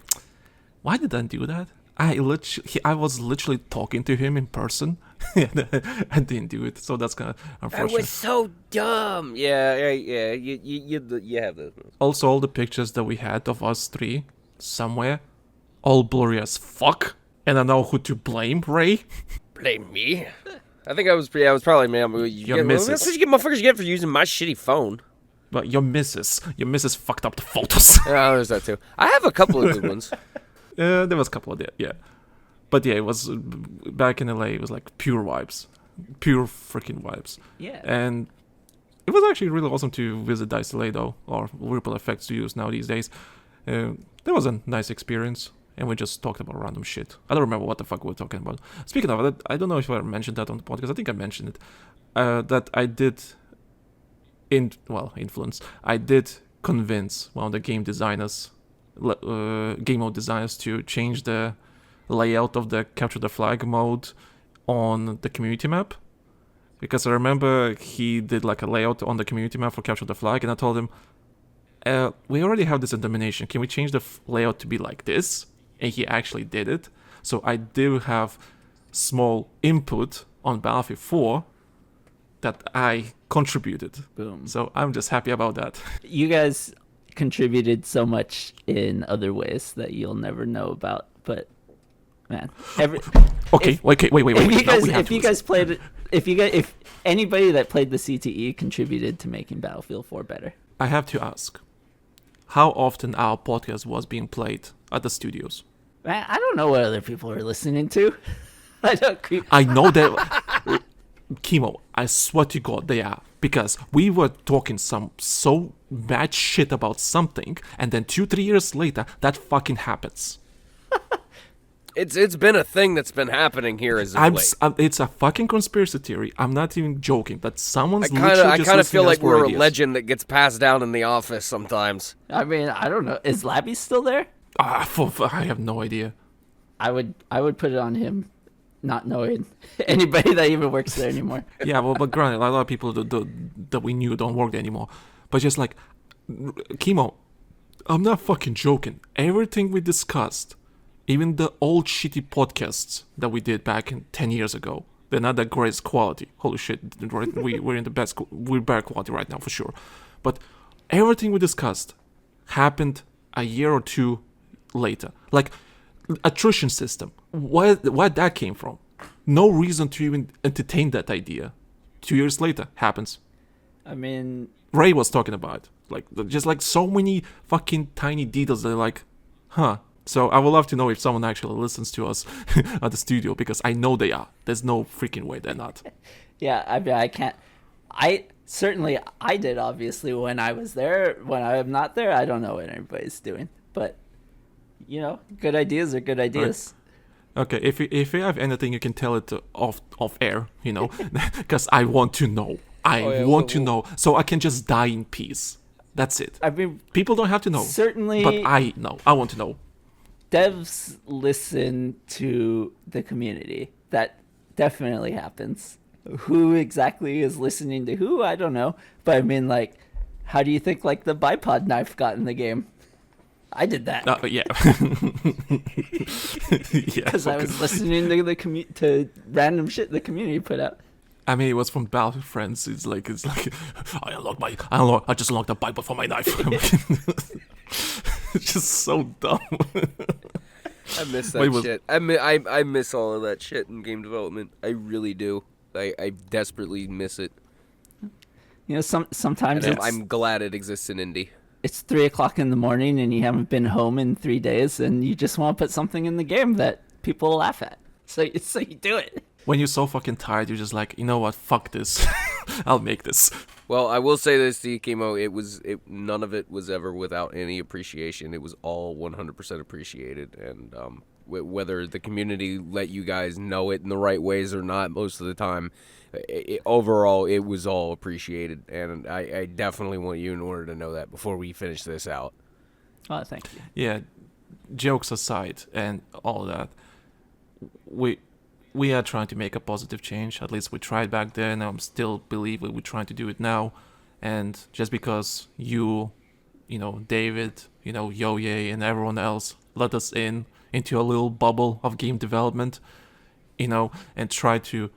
why did I do that? I was literally talking to him in person and I didn't do it, so that's kind of unfortunate. That was so dumb. Yeah, you have those. Also, all the pictures that we had of us three somewhere, all blurry as fuck. And I know who to blame, Ray. Blame me? I think I was probably me. That's what you motherfuckers get for using my shitty phone. But your missus fucked up the photos. Yeah, there's that too. I have a couple of good ones. There was a couple of that, yeah. But yeah, it was back in LA. It was like pure vibes, pure freaking vibes. Yeah. And it was actually really awesome to visit Dice LA though, or Ripple Effects to use now these days. That was a nice experience. And we just talked about random shit. I don't remember what the fuck we were talking about. Speaking of that, I don't know if I mentioned that on the podcast. I think I mentioned it. That I did influence. I did convince one of the game mode designers to change the layout of the capture the flag mode on the community map. Because I remember he did like a layout on the community map for Capture the Flag, and I told him, we already have this in Domination. Can we change the layout to be like this? And he actually did it. So I do have small input on Battlefield 4 that I contributed. Boom. So I'm just happy about that. You guys contributed so much in other ways that you'll never know about, but man, Okay, wait. If anybody that played the CTE contributed to making Battlefield 4 better. I have to ask, how often our podcast was being played at the studios? Man, I don't know what other people are listening to. I know that, Kimo, I swear to God they are. Because we were talking some so bad shit about something, and then 2-3 years later, that fucking happens. It's been a thing that's been happening here as of late. It's a fucking conspiracy theory. I'm not even joking. That someone's I kind of feel like we're ideas. a legend that gets passed down in the office sometimes. I mean, I don't know. Is Labby still there? I have no idea. I would put it on him, not knowing anybody that even works there anymore. Yeah, well, but granted, a lot of people that we knew don't work there anymore. But just like, Kimo, I'm not fucking joking. Everything we discussed, even the old shitty podcasts that we did back in 10 years ago, they're not that great quality. Holy shit, we're in the best, we're better quality right now for sure. But everything we discussed happened a year or two later. Like, attrition system, where that came from? No reason to even entertain that idea. 2 years later, happens. I mean, Ray was talking about like just like so many fucking tiny details that are like, huh. So I would love to know if someone actually listens to us at the studio, because I know they are. There's no freaking way they're not. yeah, I mean, I can't. I did, obviously, when I was there. When I am not there, I don't know what anybody's doing. But you know, good ideas are good ideas. Right. Okay, if you have anything, you can tell it off air, you know, because I want to know. I want to know, so I can just die in peace. That's it. I mean, people don't have to know. Certainly, but I know. I want to know. Devs listen to the community. That definitely happens. Who exactly is listening to who? I don't know. But I mean, like, how do you think like the bipod knife got in the game? I did that. Yeah. Because I was listening to to random shit the community put out. I mean, it was from Battlefield Friends. It's like I just unlocked the bipod for my knife. It's just so dumb. I miss that shit. I miss all of that shit in game development. I really do. I desperately miss it. You know, sometimes I'm glad it exists in indie. It's 3:00 in the morning and you haven't been home in 3 days, and you just want to put something in the game that people will laugh at. So you do it. When you're so fucking tired, you're just like, you know what? Fuck this. I'll make this. Well, I will say this to you, Kimo. None of it was ever without any appreciation. It was all 100% appreciated, and whether the community let you guys know it in the right ways or not, most of the time, overall, it was all appreciated, and I definitely want you in order to know that before we finish this out. Oh, thank you. Yeah, jokes aside and all that, we are trying to make a positive change. At least we tried back then, and I still believe we're trying to do it now. And just because you know, David, you know, Yo-Ye and everyone else let us into a little bubble of game development, you know, and try to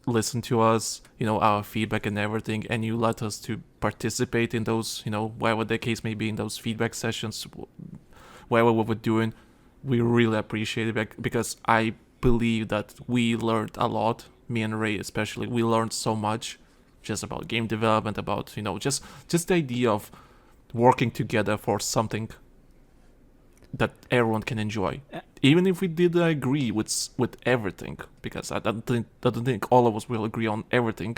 listen to us, you know, our feedback and everything, and you let us to participate in those, you know, whatever the case may be, in those feedback sessions, whatever we were doing, we really appreciate it, because I believe that we learned a lot, me and Ray especially. We learned so much just about game development, about, you know, just the idea of working together for something that everyone can enjoy, even if we didn't agree with everything, because I don't think all of us will agree on everything,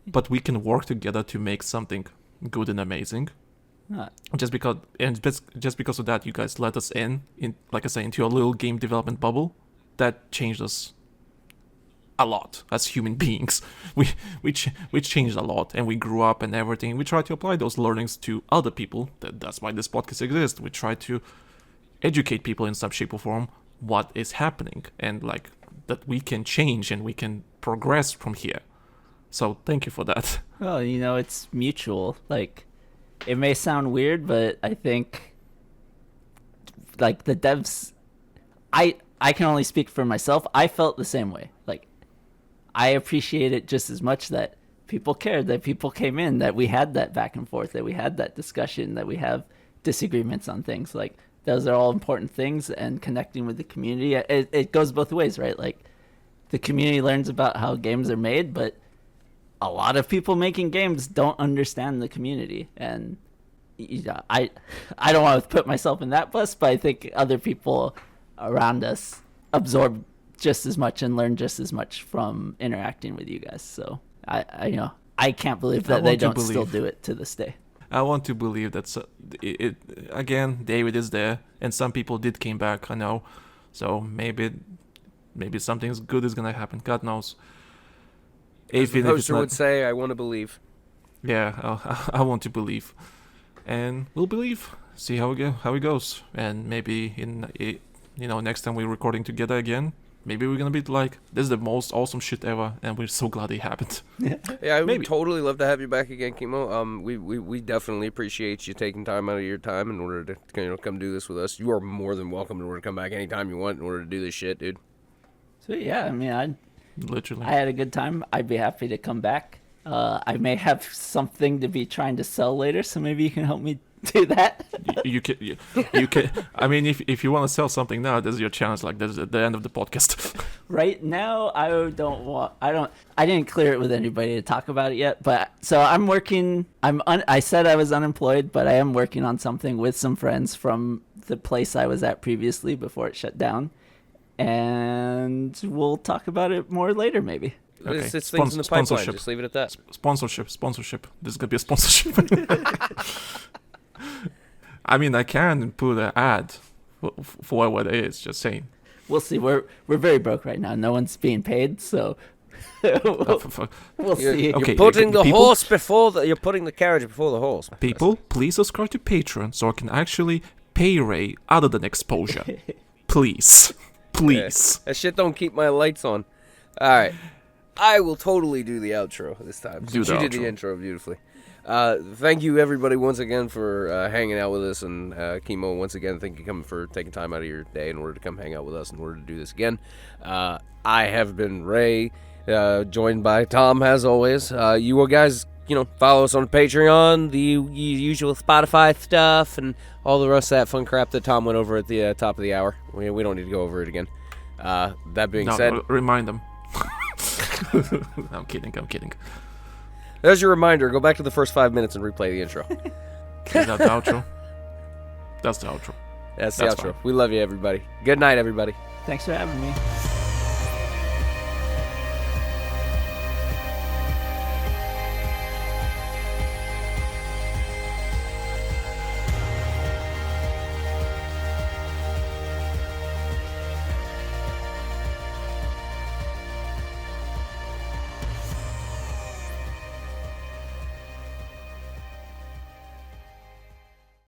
but we can work together to make something good and amazing. Just because of that, you guys let us in, like I say, into a little game development bubble that changed us a lot as human beings. We changed a lot, and we grew up and everything. We try to apply those learnings to other people. That's why this podcast exists. We try to educate people in some shape or form what is happening, and like that we can change and we can progress from here. So thank you for that. Well, it's mutual. Like, it may sound weird, but I think, like, the devs, I can only speak for myself. I felt the same way. Like, I appreciate it just as much that people cared, that people came in, that we had that back and forth, that we had that discussion, that we have disagreements on things. Like, those are all important things, and connecting with the community, it goes both ways, right? Like, the community learns about how games are made, but a lot of people making games don't understand the community. And I don't want to put myself in that bus, but I think other people around us absorb just as much and learn just as much from interacting with you guys. So I can't believe that they don't still do it to this day. I want to believe that again, David is there, and some people did came back, I know. So maybe something good is gonna happen. God knows. As the poster would say, I want to believe. Yeah, I want to believe, and we'll believe. See how it goes, and maybe next time we're recording together again, maybe we're gonna be like, this is the most awesome shit ever, and we're so glad it happened. Yeah, I would totally love to have you back again, Kimo. We definitely appreciate you taking time out of your time in order to come do this with us. You are more than welcome in order to come back anytime you want in order to do this shit, dude. So yeah, I mean, Literally. I had a good time. I'd be happy to come back. I may have something to be trying to sell later, so maybe you can help me do that. you can. I mean, if you want to sell something now, this is your chance. Like, this is at the end of the podcast. Right now, I didn't clear it with anybody to talk about it yet. But so I'm working. I said I was unemployed, but I am working on something with some friends from the place I was at previously before it shut down. And we'll talk about it more later, maybe. Okay. It's things in the pipeline. Just leave it at that. Sponsorship. This is gonna be a sponsorship. I mean, I can put an ad for what it is. Just saying. We'll see. We're very broke right now. No one's being paid, so we'll see. Okay, you're putting you're putting the carriage before the horse. People, please subscribe to Patreon so I can actually pay Ray other than exposure. Please. Yeah, that shit don't keep my lights on. All right. I will totally do the outro this time. You did the intro beautifully. Thank you, everybody, once again for hanging out with us. And Kimo, once again, thank you for taking time out of your day in order to come hang out with us in order to do this again. I have been Ray, joined by Tom, as always. You guys, follow us on Patreon, the usual Spotify stuff, and all the rest of that fun crap that Tom went over at the top of the hour. We don't need to go over it again. That being said... Remind them. I'm kidding. There's your reminder. Go back to the first 5 minutes and replay the intro. Is that the outro? That's the outro. That's the outro. Fine. We love you, everybody. Good night, everybody. Thanks for having me.